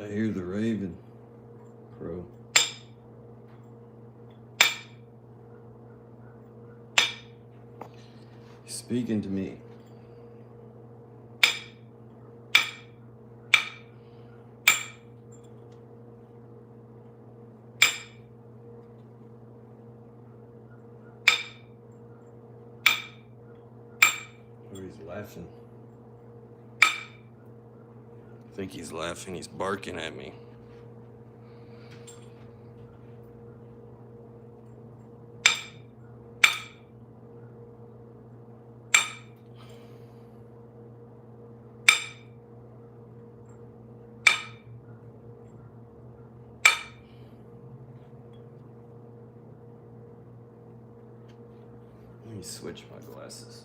I hear the raven crow. He's speaking to me. Or he's laughing. I think he's laughing. He's barking at me. Let me switch my glasses.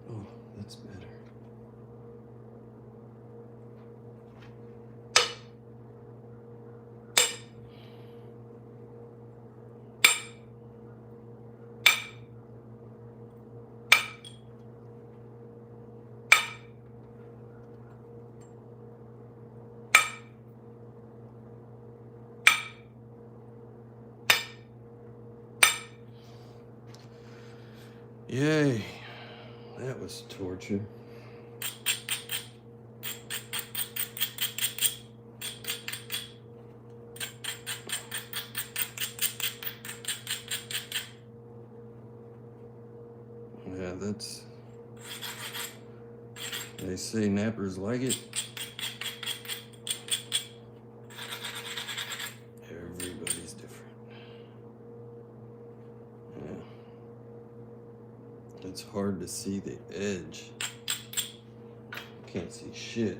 Oh, that's better. Yay, that was torture. Yeah, they say nappers like it. Everybody's different. Yeah. It's hard to see the edge. Can't see shit.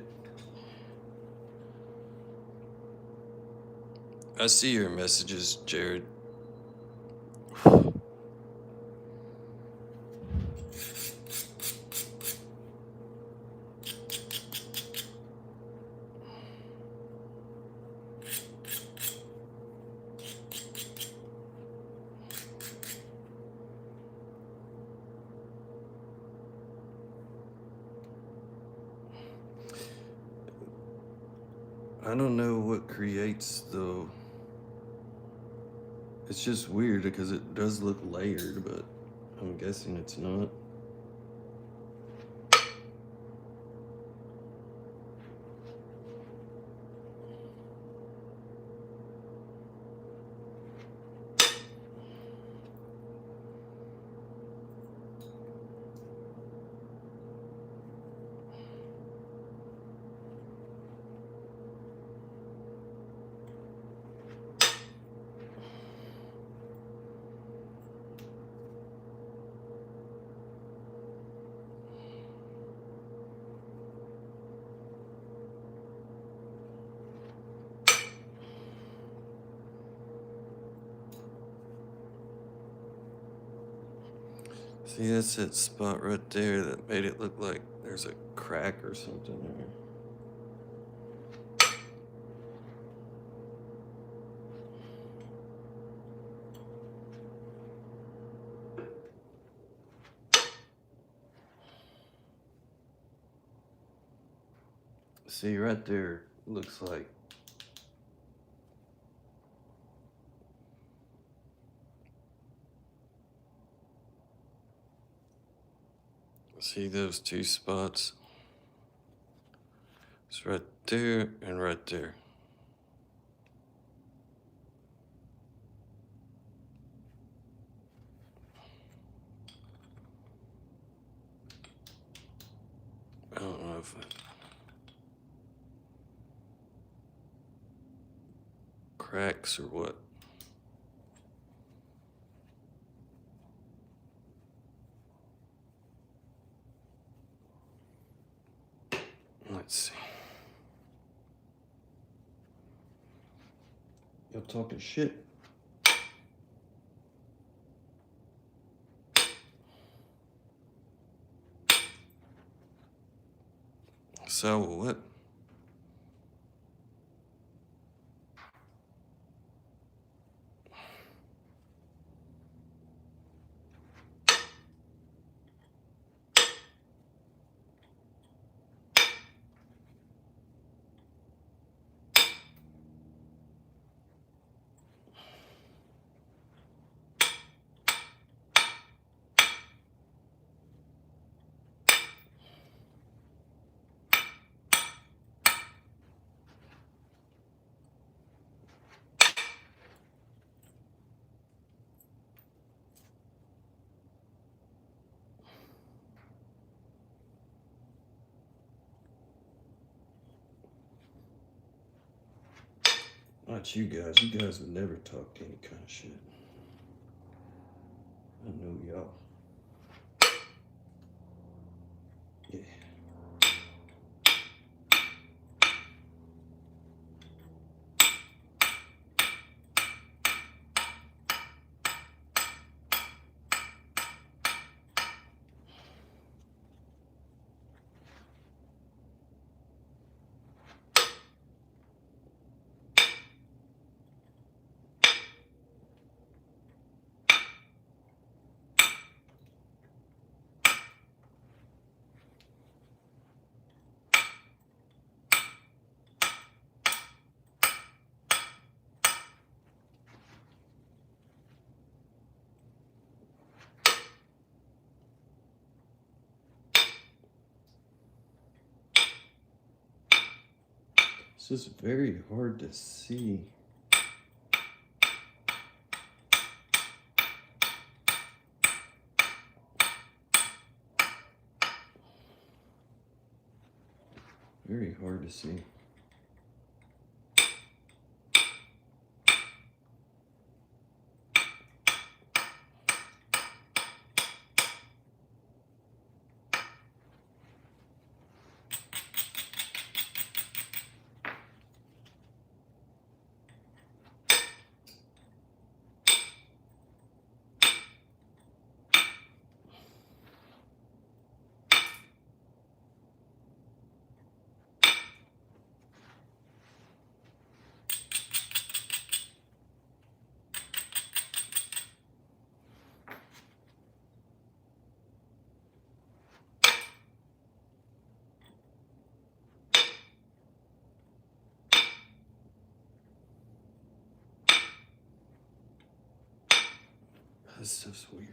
I see your messages, Jared. I don't know what creates the... It's just weird because it does look layered, but I'm guessing it's not. See, that's that spot right there that made it look like there's a crack or something there. See, right there looks like... See those two spots? It's right there and right there. I don't know if it cracks or what. Let's see. You're talking shit. So what? Not you guys. You guys would never talk any kind of shit. I know y'all. Yeah. This is very hard to see. Very hard to see. This stuff's weird.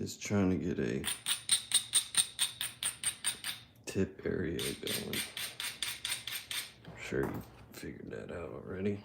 is trying to get a tip area going. I'm sure you figured that out already.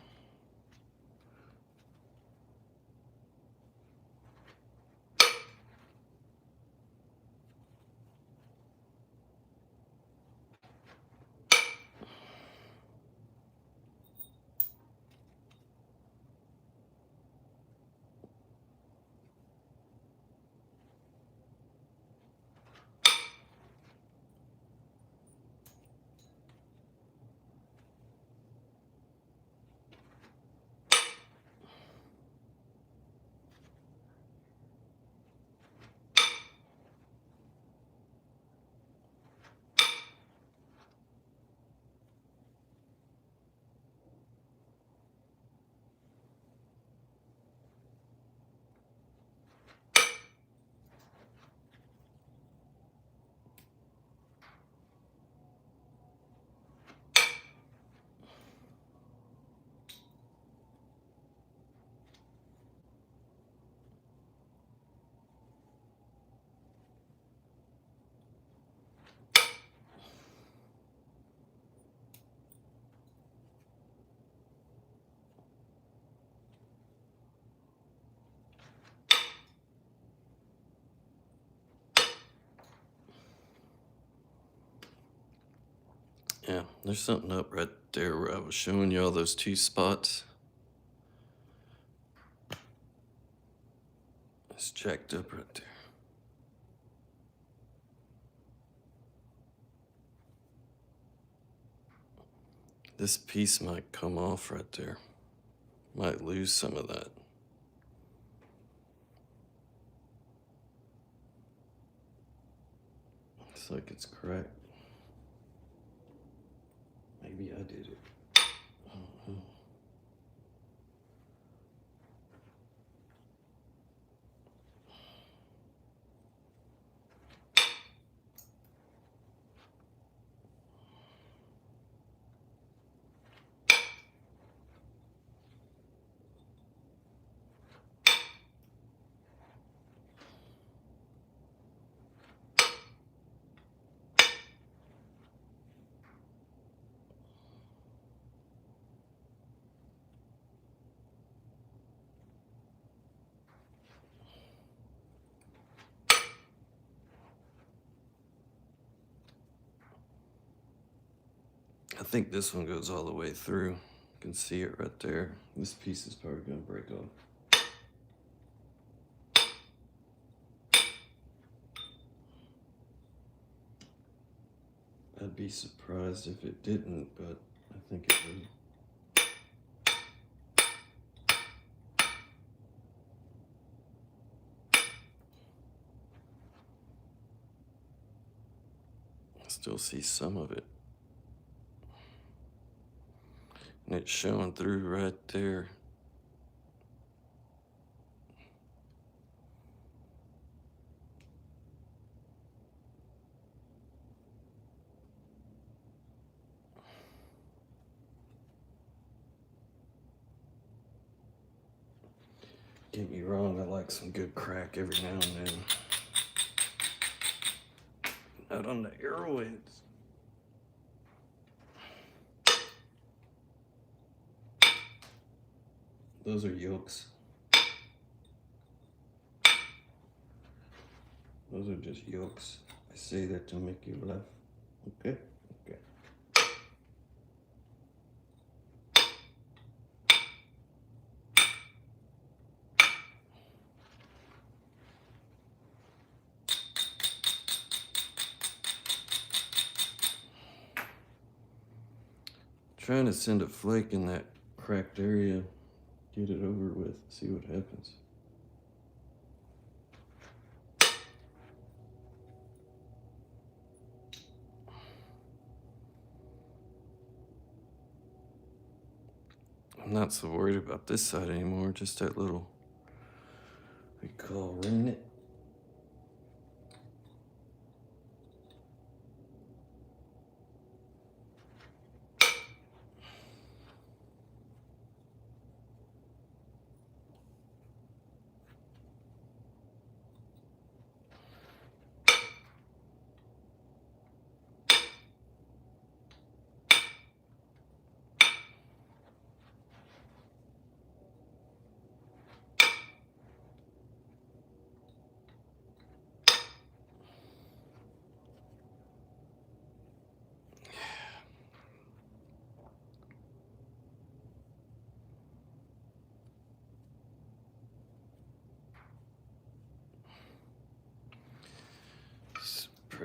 Yeah, there's something up right there where I was showing you all those two spots. It's jacked up right there. This piece might come off right there. Might lose some of that. Looks like it's cracked. Maybe I did it. I don't know. I think this one goes all the way through. You can see it right there. This piece is probably gonna break off. I'd be surprised if it didn't, but I think it would. I still see some of it. And it's showing through right there. Get me wrong, I like some good crack every now and then. Not on the arrowheads. Those are yolks. Those are just yolks. I say that to make you laugh. Okay? Okay. Trying to send a flake in that cracked area. Get it over with. See what happens. I'm not so worried about this side anymore, just that little, we call remnant.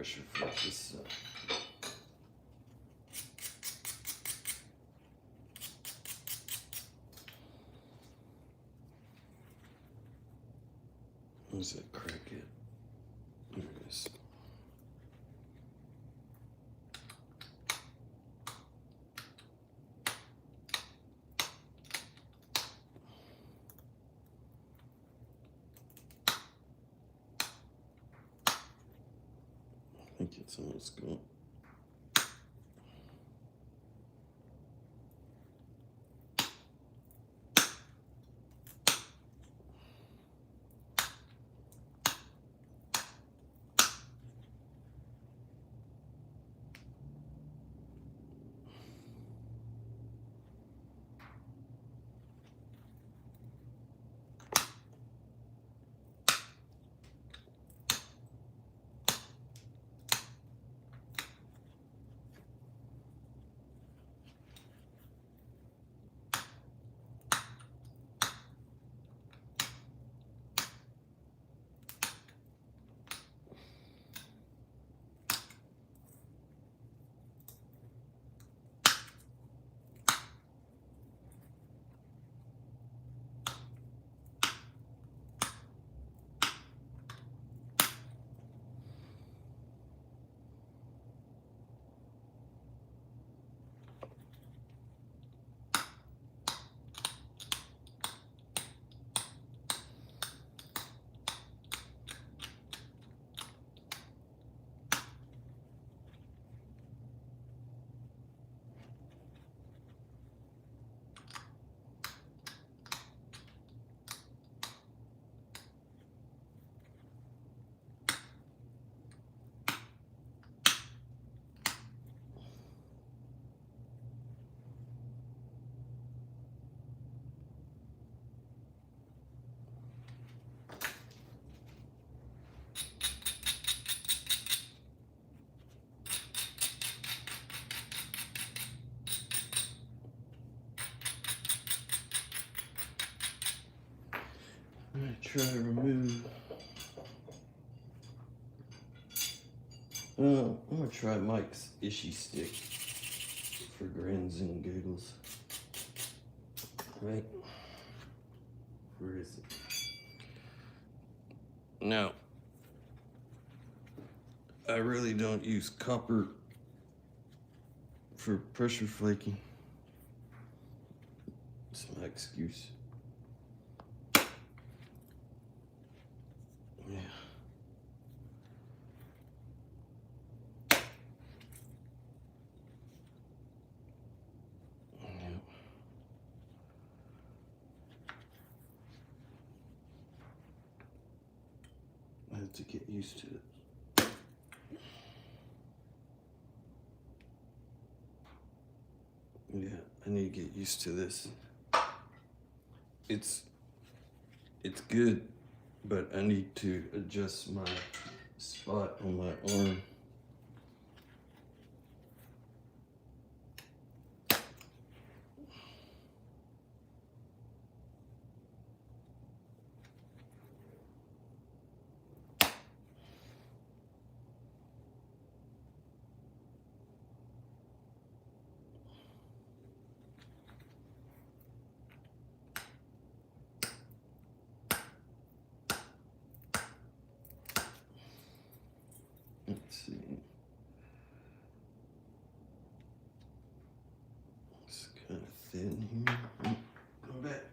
pressure flake this where's that crack at? There it is. I think it's almost gone. I'm gonna try to remove. I'm gonna try Mike's Ishy stick for grins and giggles. Right? Where is it? Now, I really don't use copper for pressure flaking. It's my excuse. Yeah. Yeah. I have to get used to it. Yeah, I need to get used to this. It's good, but I need to adjust my spot on my arm. Let's see. It's kind of thin here. Come back.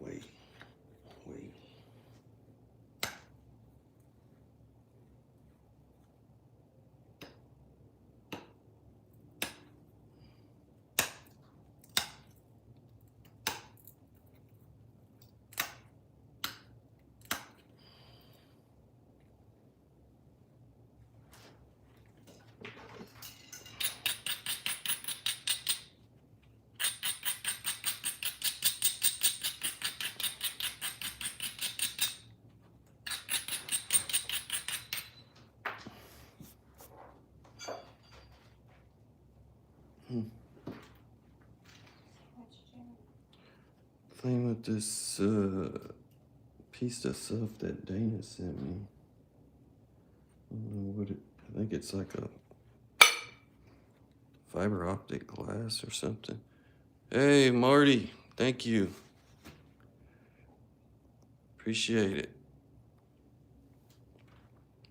Wait. playing with this piece of stuff that Dana sent me. I don't know what I think it's like a fiber optic glass or something. Hey, Marty, thank you. Appreciate it.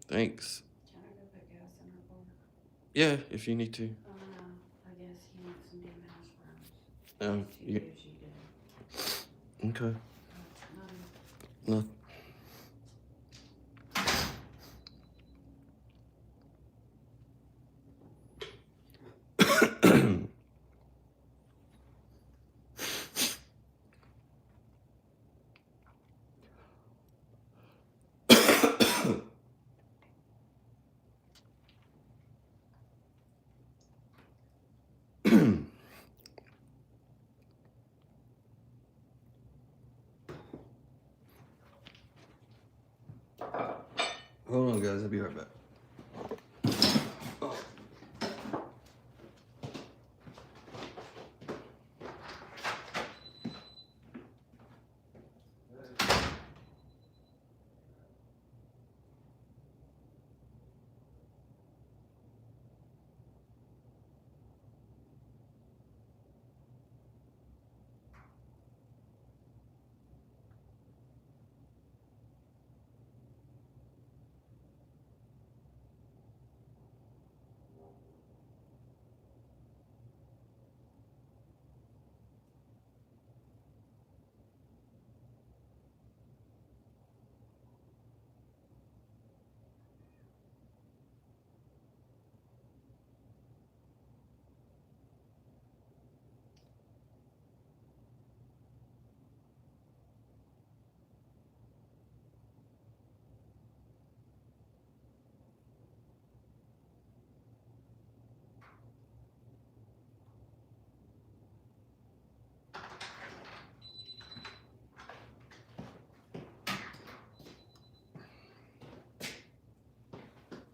Thanks. Can I go put gas in her car? Yeah, if you need to. I guess he wants some damn hash browns. Yeah. She Okay. No. No. Hold on, guys. I'll be right back.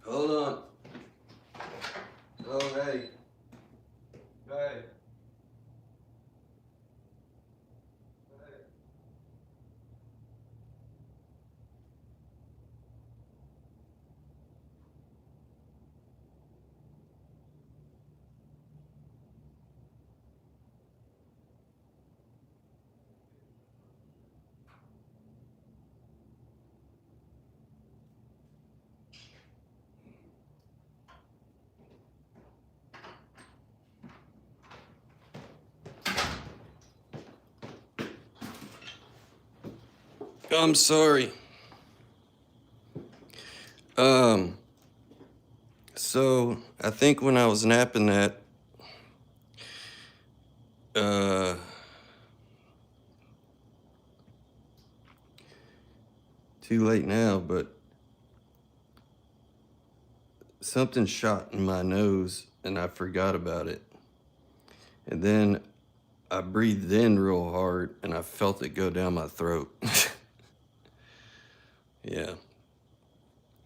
Hold on. Oh, hey. Hey. I'm sorry. So I think when I was napping that, too late now, but something shot in my nose and I forgot about it. And then I breathed in real hard and I felt it go down my throat. Yeah.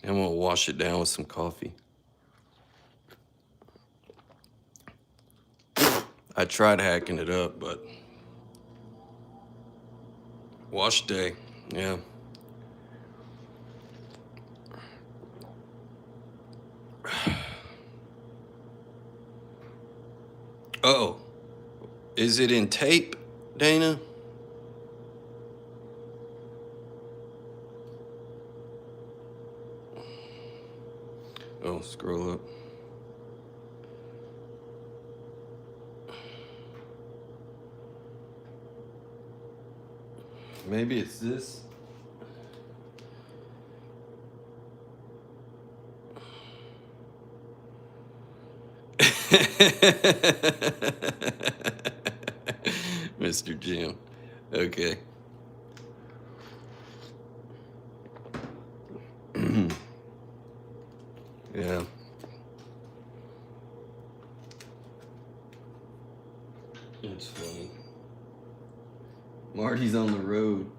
I'm gonna wash it down with some coffee. I tried hacking it up, but wash day, yeah. Oh, is it in tape, Dana? Oh, scroll up. Maybe it's this. Mr. Jim. Okay. Yeah. It's funny. Marty's on the road.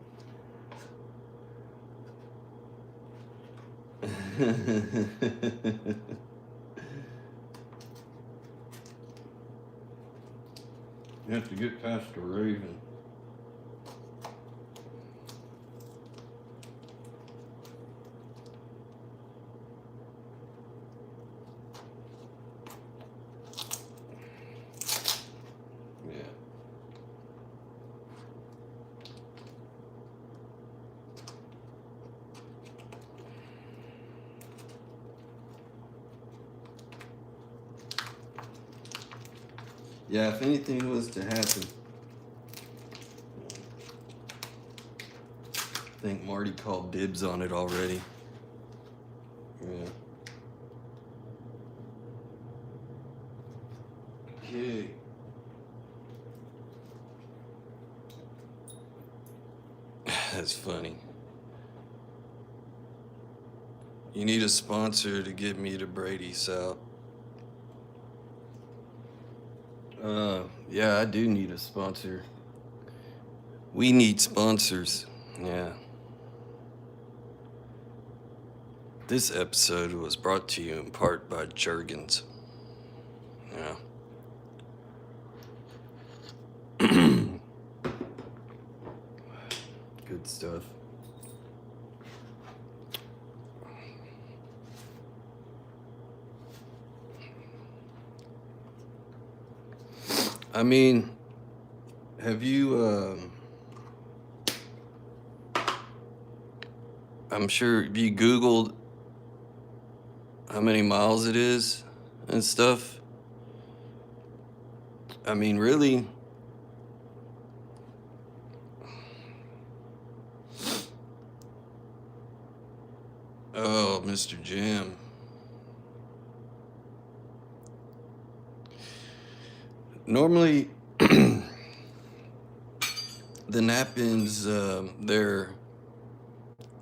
You have to get past the raven. Yeah, if anything was to happen, I think Marty called dibs on it already. Yeah. Okay. That's funny. You need a sponsor to get me to Brady's out. Yeah, I do need a sponsor. We need sponsors. Yeah. This episode was brought to you in part by Jergens. Yeah. Good stuff. I mean, have you, I'm sure, have you Googled how many miles it is and stuff? I mean, really? Oh, Mr. Jim. Normally, the knap-ins, they're,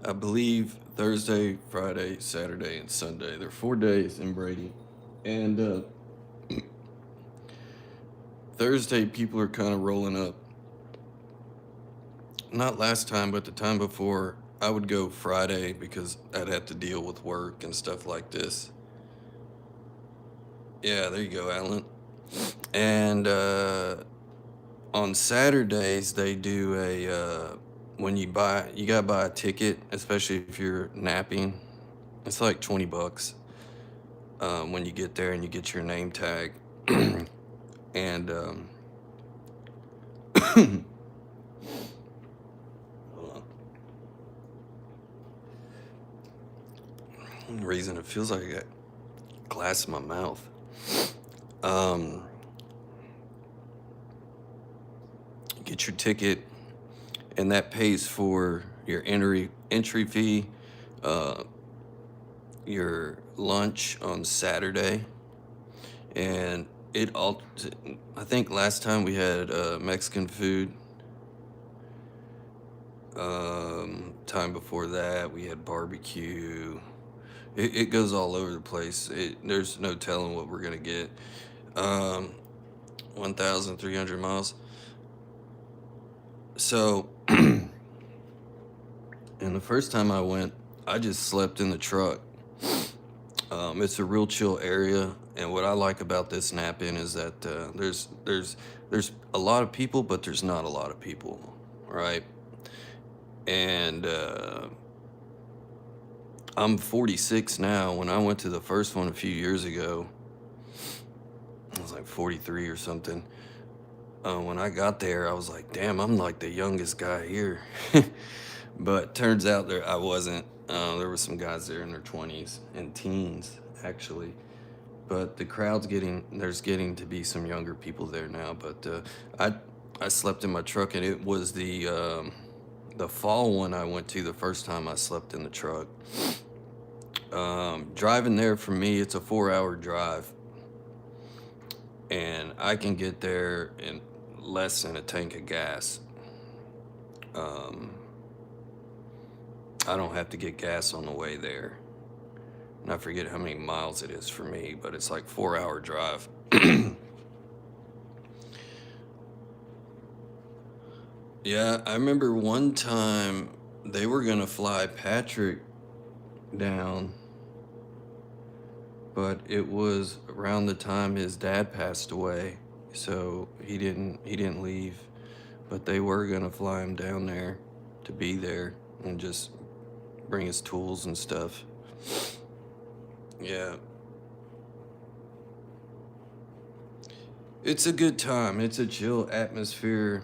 I believe, Thursday, Friday, Saturday, and Sunday. They're 4 days in Brady. And Thursday, people are kind of rolling up. Not last time, but the time before, I would go Friday because I'd have to deal with work and stuff like this. Yeah, there you go, Alan. And on Saturdays, they do a, when you gotta buy a ticket, especially if you're napping. It's like $20 when you get there and you get your name tag. And hold on. For some reason it feels like I got glass in my mouth. Get your ticket, and that pays for your entry fee, your lunch on Saturday, and I think last time we had Mexican food. Time before that we had barbecue. It goes all over the place. There's no telling what we're gonna get. 1,300 miles. So, and the first time I went, I just slept in the truck. It's a real chill area, and what I like about this knap-in is that there's a lot of people, but there's not a lot of people, right? And I'm 46 now. When I went to the first one a few years ago, I was like 43 or something. When I got there, I was like, damn, I'm like the youngest guy here. But turns out I wasn't. There were some guys there in their 20s and teens, actually. But the there's getting to be some younger people there now. But I slept in my truck, and it was the fall one I went to the first time I slept in the truck. Driving there, for me, it's a 4-hour drive. And I can get there in less than a tank of gas. I don't have to get gas on the way there. And I forget how many miles it is for me, but it's like 4-hour drive. Yeah, I remember one time they were gonna fly Patrick down, but it was around the time his dad passed away, so he didn't leave. But they were gonna fly him down there to be there and just bring his tools and stuff. Yeah. It's a good time. It's a chill atmosphere.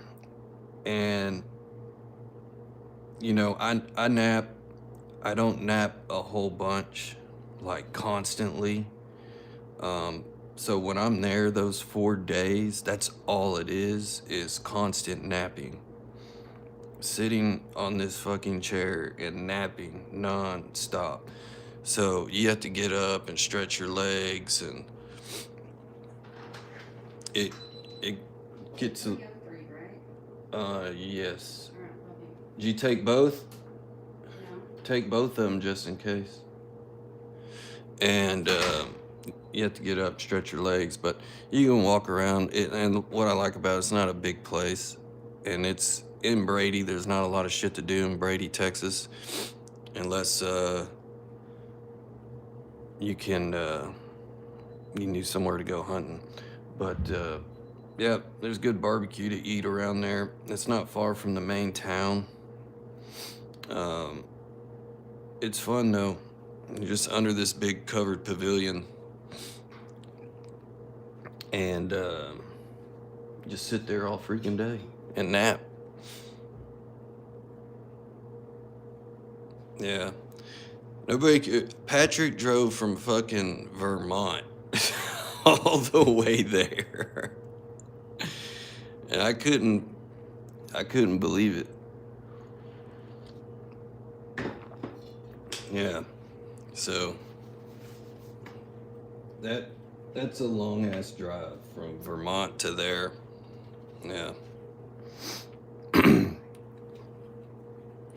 And, I nap. I don't nap a whole bunch, like constantly. So when I'm there those 4 days, that's all it is constant napping. Sitting on this fucking chair and napping non-stop. So you have to get up and stretch your legs, and it gets a, You have 3, right? yes. All right, love you. Did you take both? No. Take both of them just in case. And you have to get up, stretch your legs, but you can walk around it. And what I like about it's not a big place, and it's in Brady. There's not a lot of shit to do in Brady, Texas, unless you can need somewhere to go hunting. But yeah, there's good barbecue to eat around there. It's not far from the main town. It's fun though. You're just under this big covered pavilion, and just sit there all freaking day and nap. Yeah. Patrick drove from fucking Vermont all the way there. And I couldn't believe it. Yeah. So that's a long ass drive from Vermont to there. Yeah.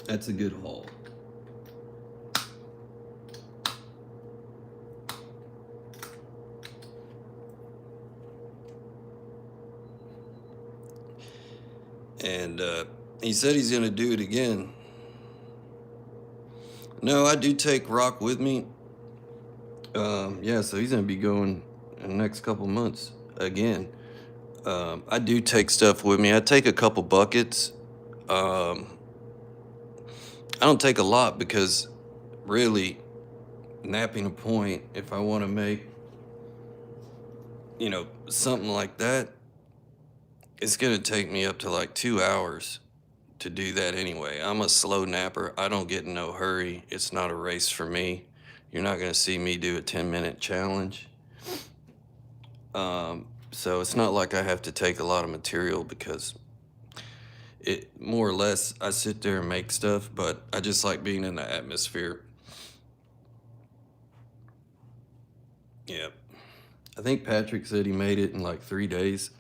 That's a good haul. And he said he's gonna do it again. No, I do take Rock with me. Yeah, so he's gonna be going in the next couple months again. I do take stuff with me. I take a couple buckets. I don't take a lot because really napping a point, if I want to make, something like that, it's gonna take me up to like 2 hours to do that anyway. I'm a slow napper. I don't get in no hurry. It's not a race for me. You're not gonna see me do a 10-minute challenge. So it's not like I have to take a lot of material because it more or less I sit there and make stuff, but I just like being in the atmosphere. Yeah. I think Patrick said he made it in like 3 days,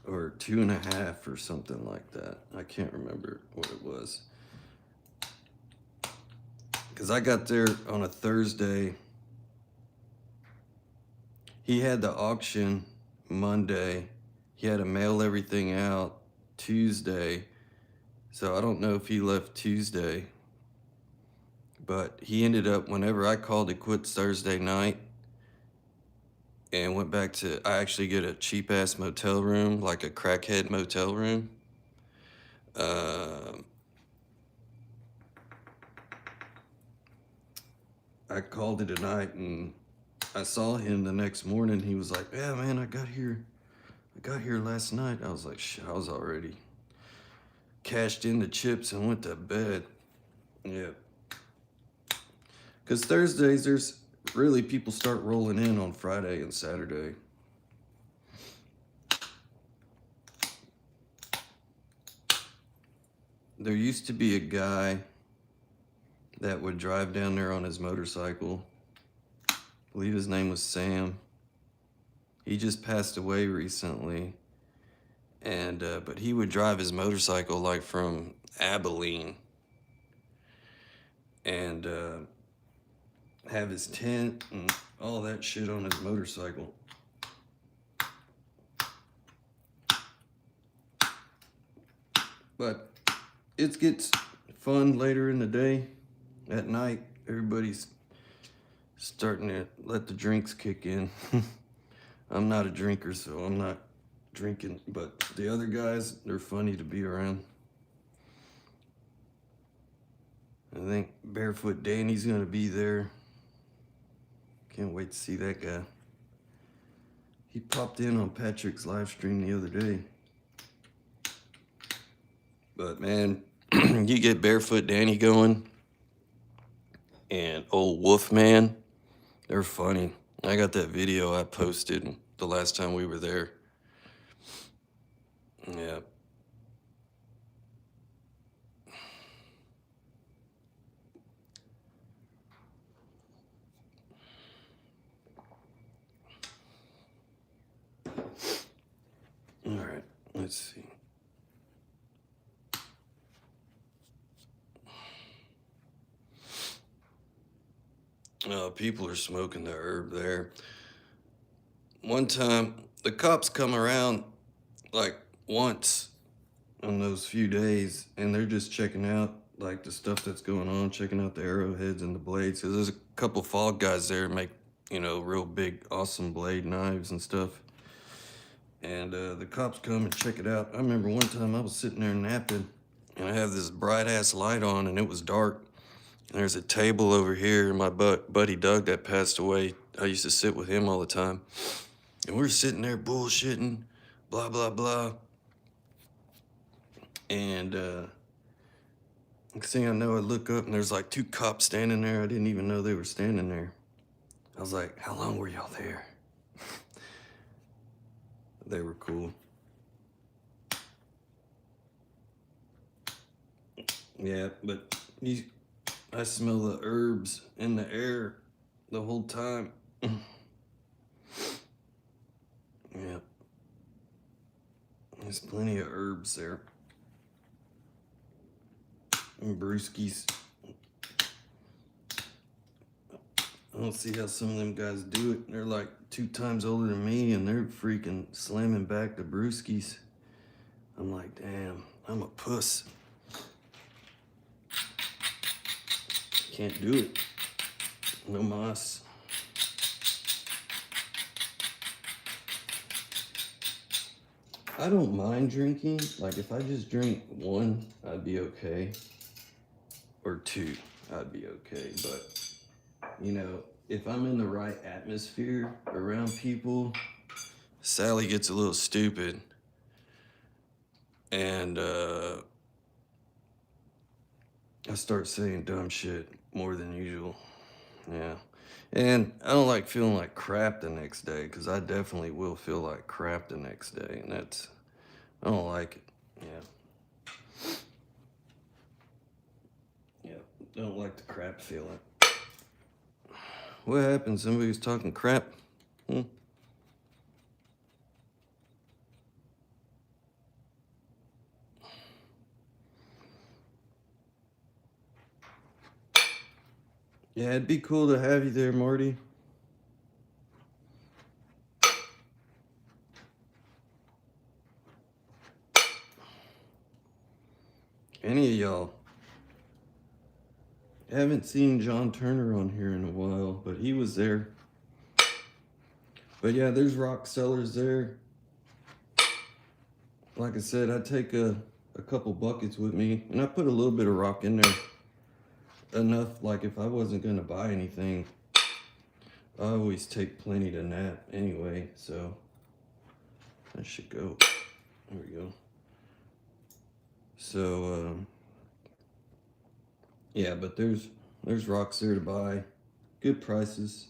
or 2.5 or something like that. I can't remember what it was. Because I got there on a Thursday. He had the auction Monday. He had to mail everything out Tuesday. So I don't know if he left Tuesday. But he ended up, whenever I called to quit Thursday night and went back to, I actually get a cheap ass motel room, like a crackhead motel room. I called it a night and I saw him the next morning. He was like, "Yeah, man, I got here last night." I was like, "Shit, I was already cashed in the chips and went to bed." Yeah. Because Thursdays, there's really people start rolling in on Friday and Saturday. There used to be a guy that would drive down there on his motorcycle. I believe his name was Sam. He just passed away recently. And but he would drive his motorcycle like from Abilene and have his tent and all that shit on his motorcycle. But it gets fun later in the day. At night, everybody's starting to let the drinks kick in. I'm not a drinker, so I'm not drinking, but the other guys, they're funny to be around. I think Barefoot Danny's gonna be there. Can't wait to see that guy. He popped in on Patrick's live stream the other day. But man, you get Barefoot Danny going and old Wolfman, They're funny. I got that video I posted the last time we were there. Yeah. All right, let's see. People are smoking the herb there. One time, the cops come around like once on those few days, and they're just checking out like the stuff that's going on, checking out the arrowheads and the blades. Cause there's a couple fog guys there make, you know, real big, awesome blade knives and stuff. And the cops come and check it out. I remember one time I was sitting there napping, and I have this bright ass light on, and it was dark. And there's a table over here, and my buddy Doug that passed away, I used to sit with him all the time. And we were sitting there bullshitting, blah, blah, blah. And next thing I know, I look up and there's like 2 cops standing there. I didn't even know they were standing there. I was like, how long were y'all there? They were cool. Yeah, but I smell the herbs in the air the whole time. Yeah. There's plenty of herbs there. And brewskis. I don't see how some of them guys do it. They're like 2 times older than me, and they're freaking slamming back the brewskis. I'm like, damn, I'm a puss. Can't do it. No mas. I don't mind drinking. Like, if I just drink 1, I'd be okay. Or 2, I'd be okay. But, you know, if I'm in the right atmosphere around people, Sally gets a little stupid. And I start saying dumb shit more than usual. Yeah. And I don't like feeling like crap the next day, because I definitely will feel like crap the next day. And I don't like it. Yeah. Yeah. Don't like the crap feeling. What happened? Somebody was talking crap? Hmm? Yeah, it'd be cool to have you there, Marty. Any of y'all. I haven't seen John Turner on here in a while, but he was there. But yeah, there's rock cellars there. Like I said, I take a couple buckets with me, and I put a little bit of rock in there. Enough, like if I wasn't gonna buy anything, I always take plenty to nap anyway, so that should go. There we go. So, yeah, but there's rocks there to buy. Good prices.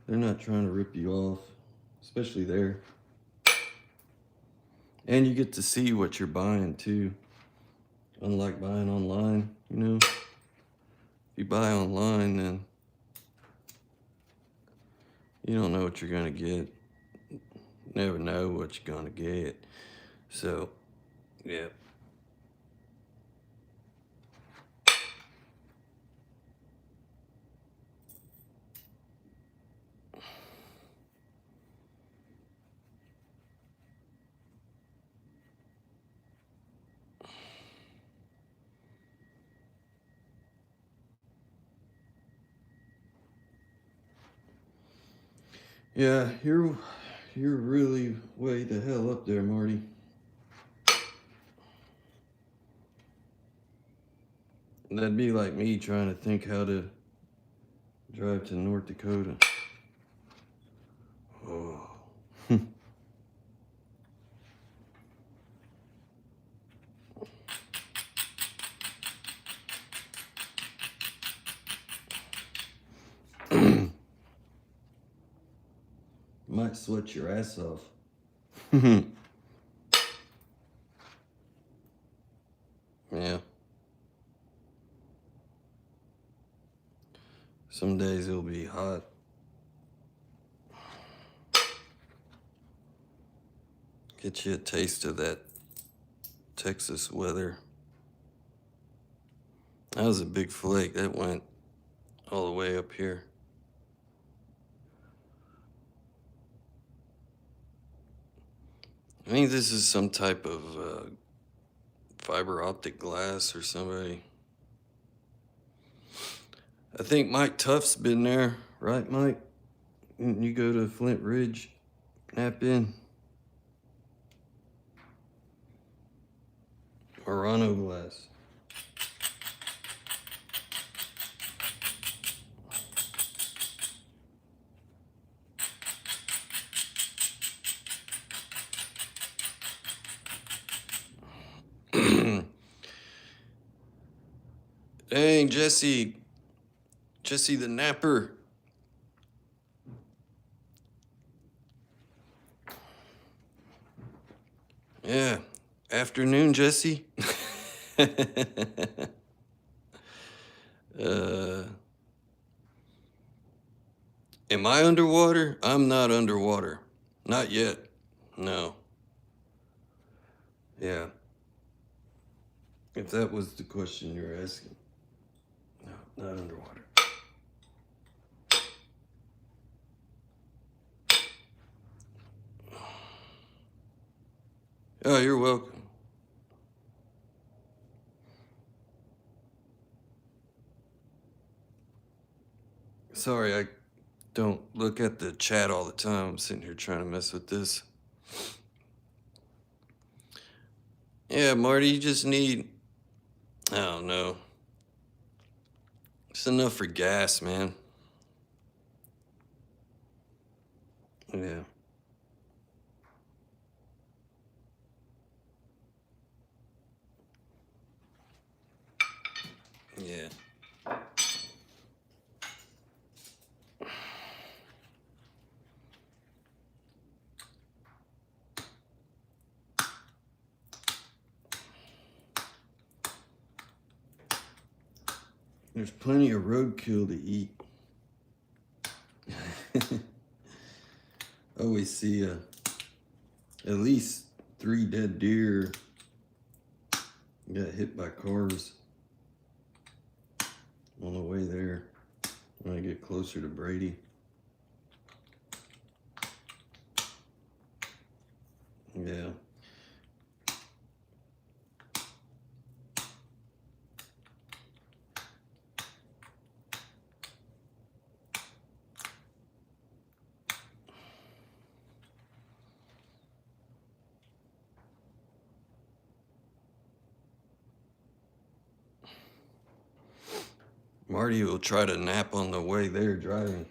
They're not trying to rip you off, especially there. And you get to see what you're buying too. Unlike buying online, you know. If you buy online, then you don't know what you're gonna get. Never know what you're gonna get. So, yeah. Yeah, you're really way the hell up there, Marty. That'd be like me trying to think how to drive to North Dakota. Oh. might sweat your ass off. Yeah. Some days it'll be hot. Get you a taste of that Texas weather. That was a big flake. That went all the way up here. I think this is some type of fiber optic glass or somebody. I think Mike Tuff's been there, right, Mike? You go to Flint Ridge, knap-in. Orano glass. Dang, Jesse the napper. Yeah, afternoon, Jesse. Am I underwater? I'm not underwater. Not yet. No. Yeah. If that was the question you're asking. No, not underwater. Oh, you're welcome. Sorry, I don't look at the chat all the time. I'm sitting here trying to mess with this. Yeah, Marty, you just need, I don't know, just enough for gas, man. Yeah. Yeah. There's plenty of roadkill to eat. I always see at least 3 dead deer got hit by cars on the way there when I get closer to Brady. Yeah. Marty will try to nap on the way there driving.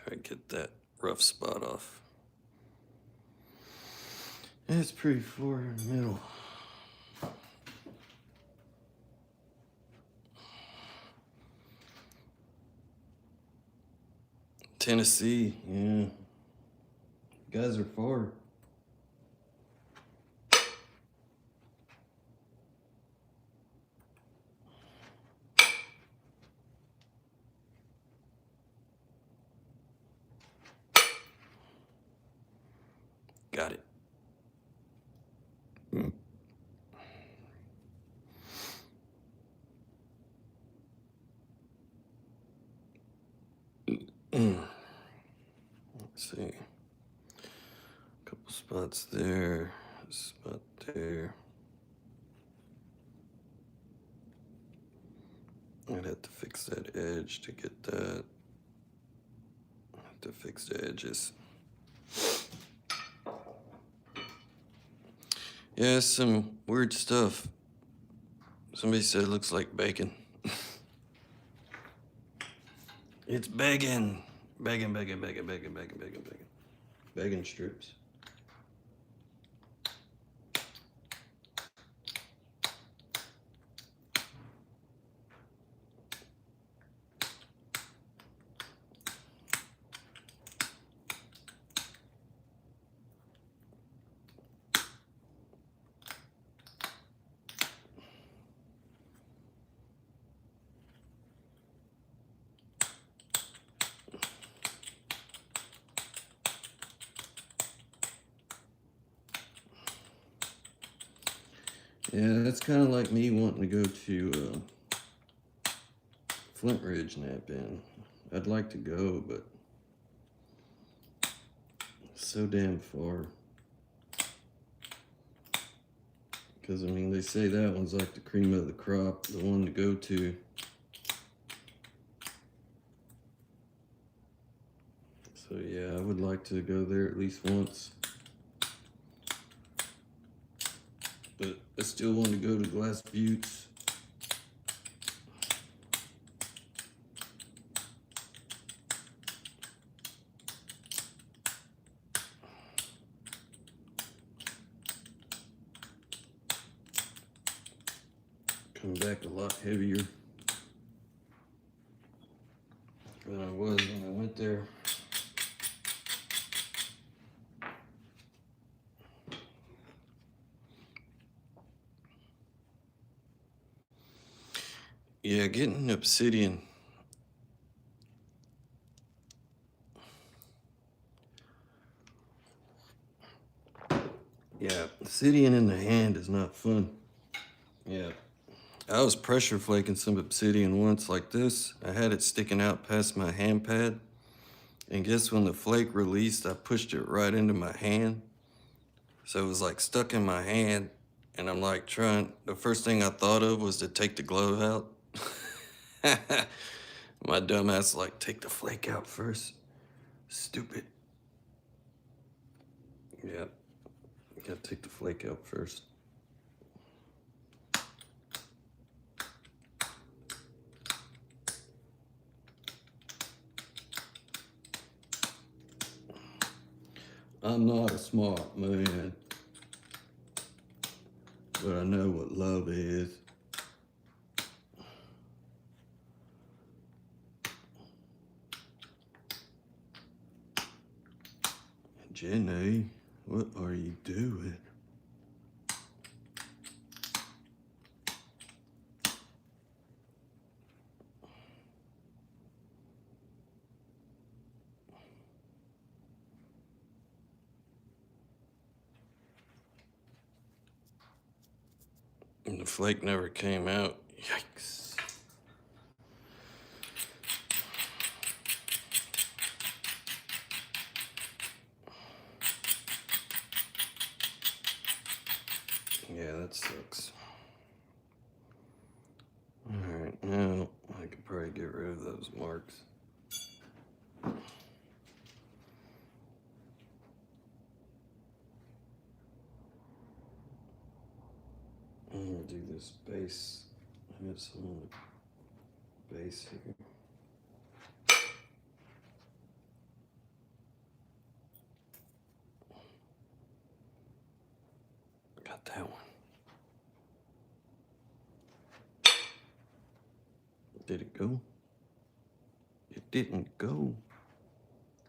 Try to get that rough spot off. It's pretty far in the middle. Tennessee, yeah. You guys are far. Got it. Let's see. A couple spots there, a spot there. I'd have to fix that edge to get that. I have to fix the edges. Yeah, some weird stuff. Somebody said it looks like bacon. It's bacon. Bacon strips. Yeah, that's kind of like me wanting to go to Flint Ridge Knap-in. I'd like to go, but it's so damn far. Because, I mean, they say that one's like the cream of the crop, the one to go to. So, yeah, I would like to go there at least once. But I still want to go to Glass Buttes. Come back a lot heavier than I was when I went there. Yeah, getting obsidian. Yeah, obsidian in the hand is not fun. Yeah. I was pressure flaking some obsidian once like this. I had it sticking out past my hand pad. And guess when the flake released, I pushed it right into my hand. So it was like stuck in my hand. And I'm like the first thing I thought of was to take the glove out. My dumb ass like, take the flake out first. Stupid. Yeah, gotta take the flake out first. I'm not a smart man, but I know what love is. Jenny, what are you doing? And the flake never came out. Yikes. Yeah, that sucks. Alright, now I could probably get rid of those marks. I'm gonna do this base. I got some on the base here. Got that one. Did it go? It didn't go.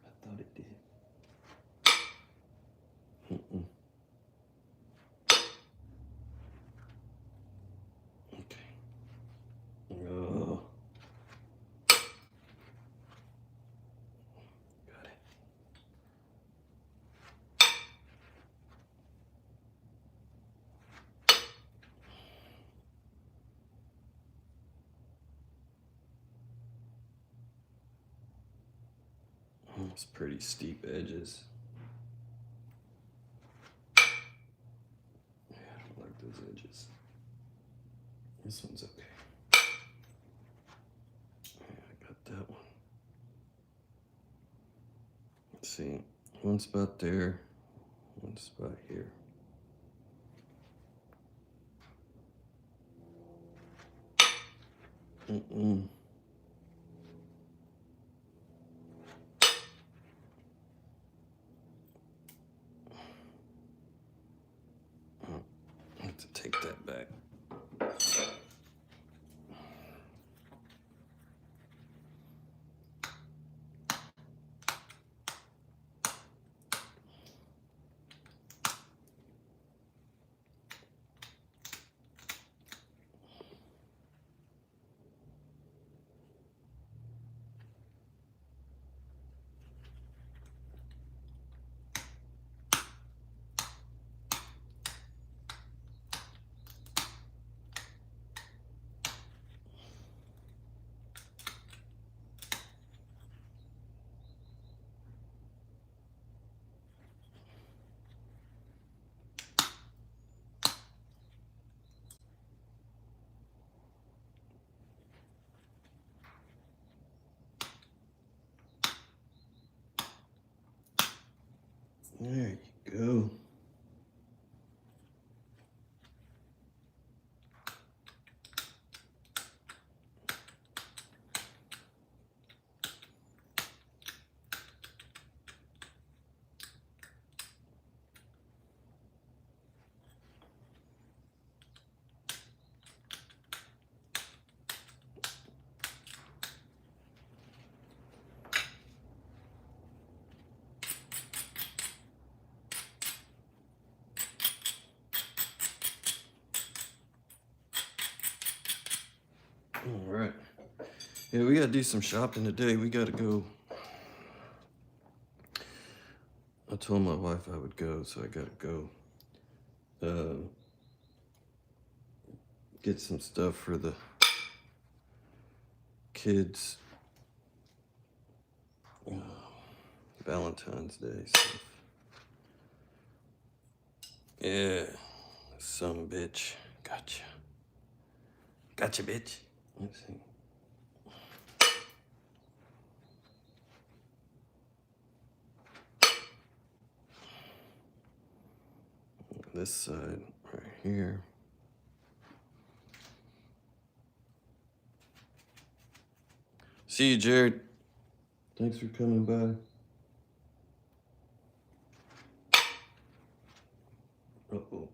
I thought it did. Mm-mm. Okay. Oh. Got it. It's pretty steep edges. Yeah, I don't like those edges. This one's okay. Yeah, I got that one. Let's see. One spot there, one spot here. Mm-mm. I have to take that back. There you go. All right. Yeah, we gotta do some shopping today. We gotta go. I told my wife I would go, so I gotta go. Get some stuff for the kids. Valentine's Day stuff. Yeah, some bitch. Gotcha. Gotcha, bitch. Let's see. This side right here. See you, Jared. Thanks for coming by. Uh-oh.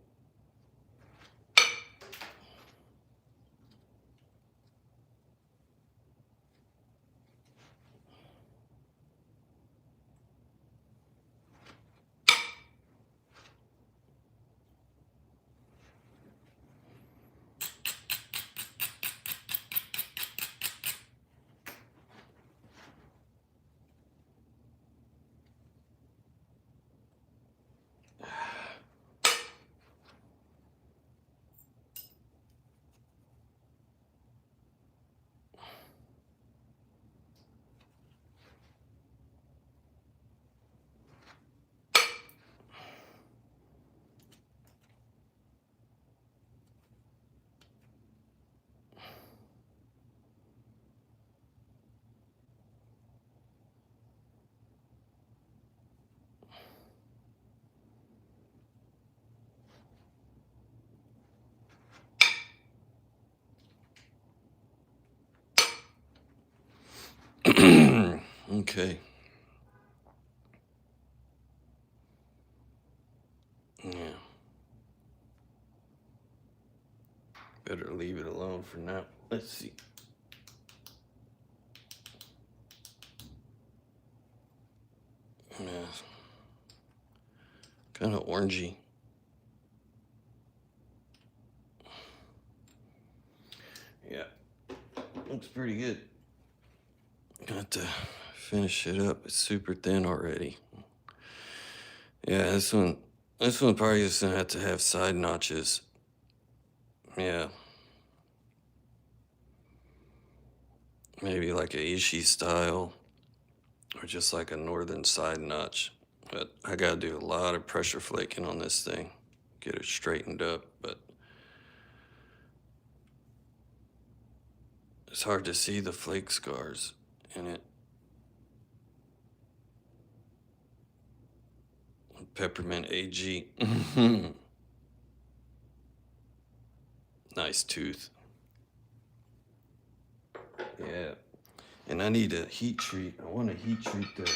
Okay. Yeah. Better leave it alone for now. Let's see. Yeah. Kind of orangey. Yeah. Looks pretty good. Got to finish it up. It's super thin already. Yeah, this one probably just gonna have to have side notches. Yeah. Maybe like a Ishi style or just like a northern side notch. But I gotta do a lot of pressure flaking on this thing. Get it straightened up, but it's hard to see the flake scars in it. Peppermint AG. Nice tooth. Yeah. And I need a heat treat. I want to heat treat the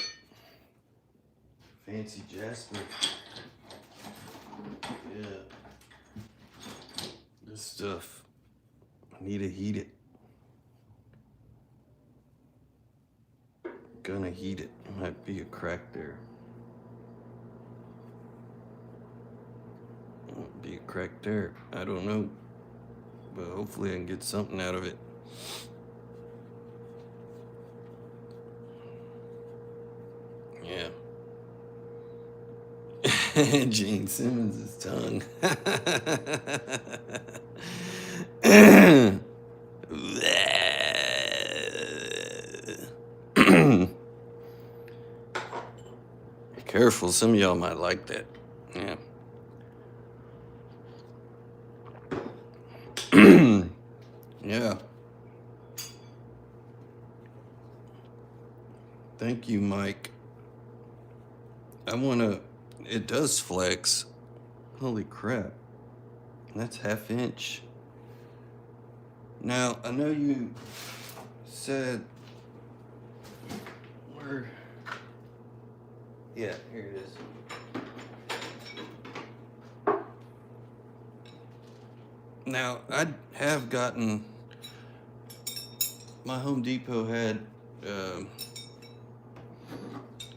fancy Jasper. Yeah. This stuff, I need to heat it. Gonna heat it. Might be a crack there. Might be a crack there. I don't know. But hopefully I can get something out of it. Yeah. Gene Simmons' tongue. Be careful, some of y'all might like that. Yeah. Yeah. Thank you, Mike. I want to, it does flex. Holy crap. That's 1/2 inch. Now, I know you said where. Yeah, here it is. Now, I have gotten, my Home Depot had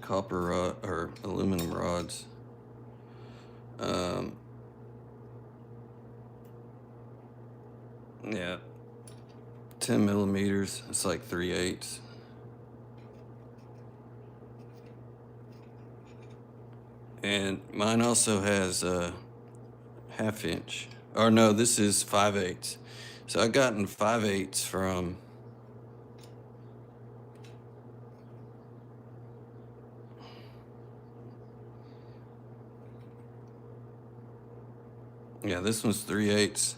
copper rod or aluminum rods. Yeah, 10 millimeters. It's like 3/8. And mine also has a 1/2 inch. Or no, this is 5/8. So I gotten 5/8 from yeah, this one's 3/8.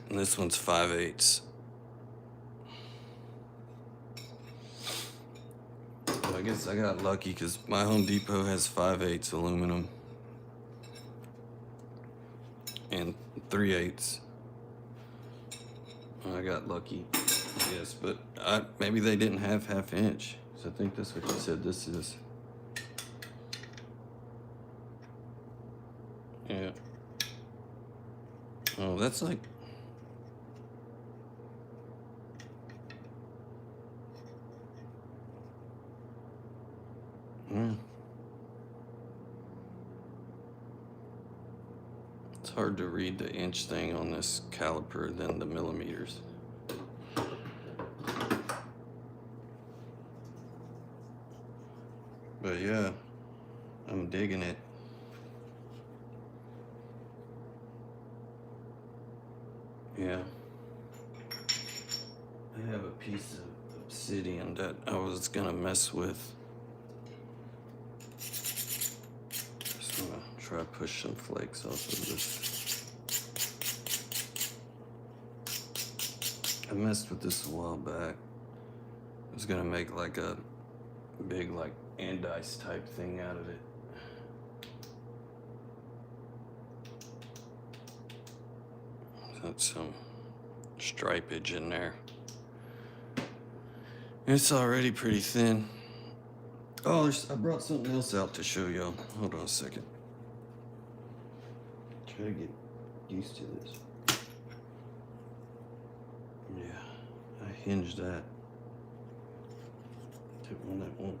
And this one's 5/8. So I guess I got lucky because my Home Depot has 5/8 aluminum and 3/8. I got lucky, yes, but maybe they didn't have 1/2 inch. So I think that's what you said this is. Yeah. Oh, that's like. It's hard to read the inch thing on this caliper than the millimeters. But yeah, I'm digging it. Yeah. I have a piece of obsidian that I was gonna mess with. Just gonna try to push some flakes off of this. I messed with this a while back. I was gonna make like a big like andice type thing out of it. Got some stripage in there. It's already pretty thin. Oh, I brought something else out to show y'all. Hold on a second. Try to get used to this. Yeah, I hinged that. Took one that won't.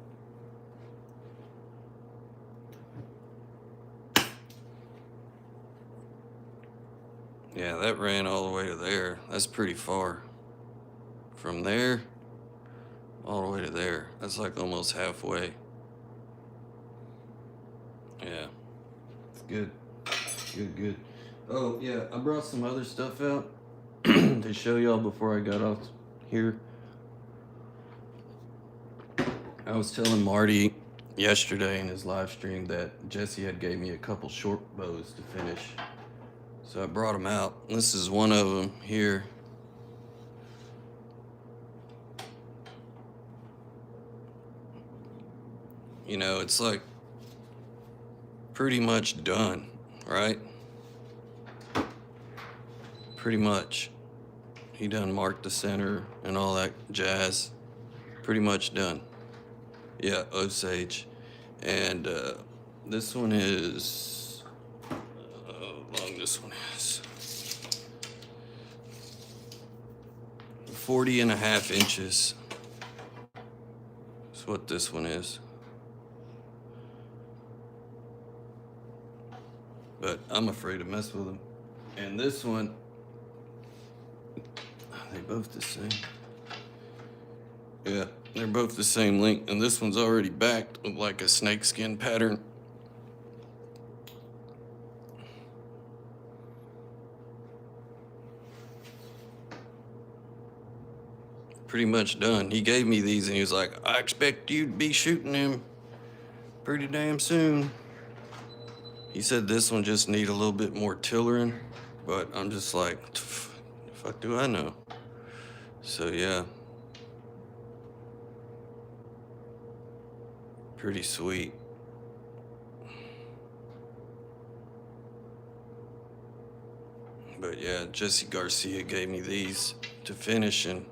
Yeah, that ran all the way to there. That's pretty far. From there, all the way to there. That's like almost halfway. Yeah, it's good. Good. Oh, yeah, I brought some other stuff out to show y'all before I got off here. I was telling Marty yesterday in his live stream that Jesse had gave me a couple short bows to finish. So I brought them out. This is one of them here. You know, it's like pretty much done, right? Pretty much. He done marked the center and all that jazz. Pretty much done. Yeah, Osage. And this one is, how long this one is? 40.5 inches. That's what this one is. But I'm afraid to mess with them. And this one, are they both the same? Yeah, they're both the same length, and this one's already backed with like a snakeskin pattern. Pretty much done. He gave me these and he was like, I expect you to be shooting them pretty damn soon. He said this one just need a little bit more tillering, but I'm just like, the fuck do I know? So yeah. Pretty sweet. But yeah, Jesse Garcia gave me these to finish, and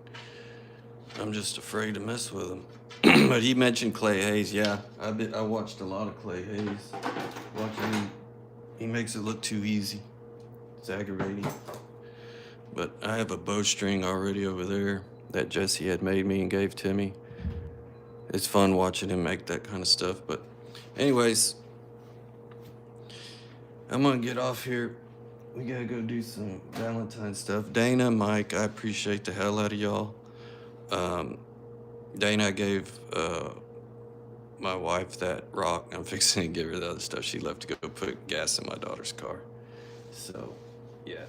I'm just afraid to mess with them. But he mentioned Clay Hayes. Yeah, I watched a lot of Clay Hayes. Watching him, he makes it look too easy. It's aggravating. But I have a bowstring already over there that Jesse had made me and gave to me. It's fun watching him make that kind of stuff. But anyways, I'm gonna get off here. We gotta go do some Valentine stuff. Dana, Mike, I appreciate the hell out of y'all. Dana gave my wife that rock. I'm fixing to give her the other stuff. She left to go put gas in my daughter's car. So, yeah.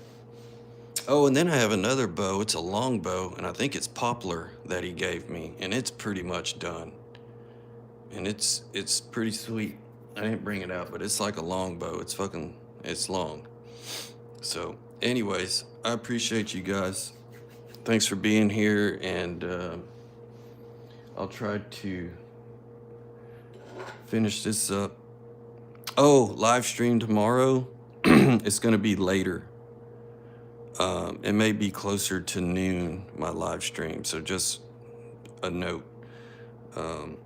Oh, and then I have another bow. It's a long bow, and I think it's poplar that he gave me, and it's pretty much done. And it's pretty sweet. I didn't bring it out, but it's like a long bow. It's long. So, anyways, I appreciate you guys. Thanks for being here, and I'll try to finish this up. Oh, live stream tomorrow. It's going to be later. It may be closer to noon, my live stream. So just a note. The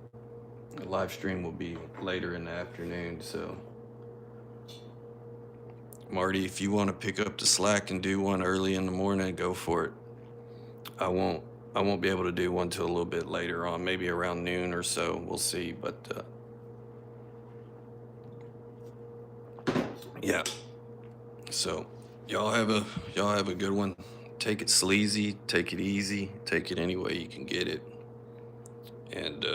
live stream will be later in the afternoon. So, Marty, if you want to pick up the slack and do one early in the morning, go for it. I won't be able to do one till a little bit later on, maybe around noon or so. We'll see. But yeah. So y'all have a good one. Take it sleazy, take it easy, take it any way you can get it. And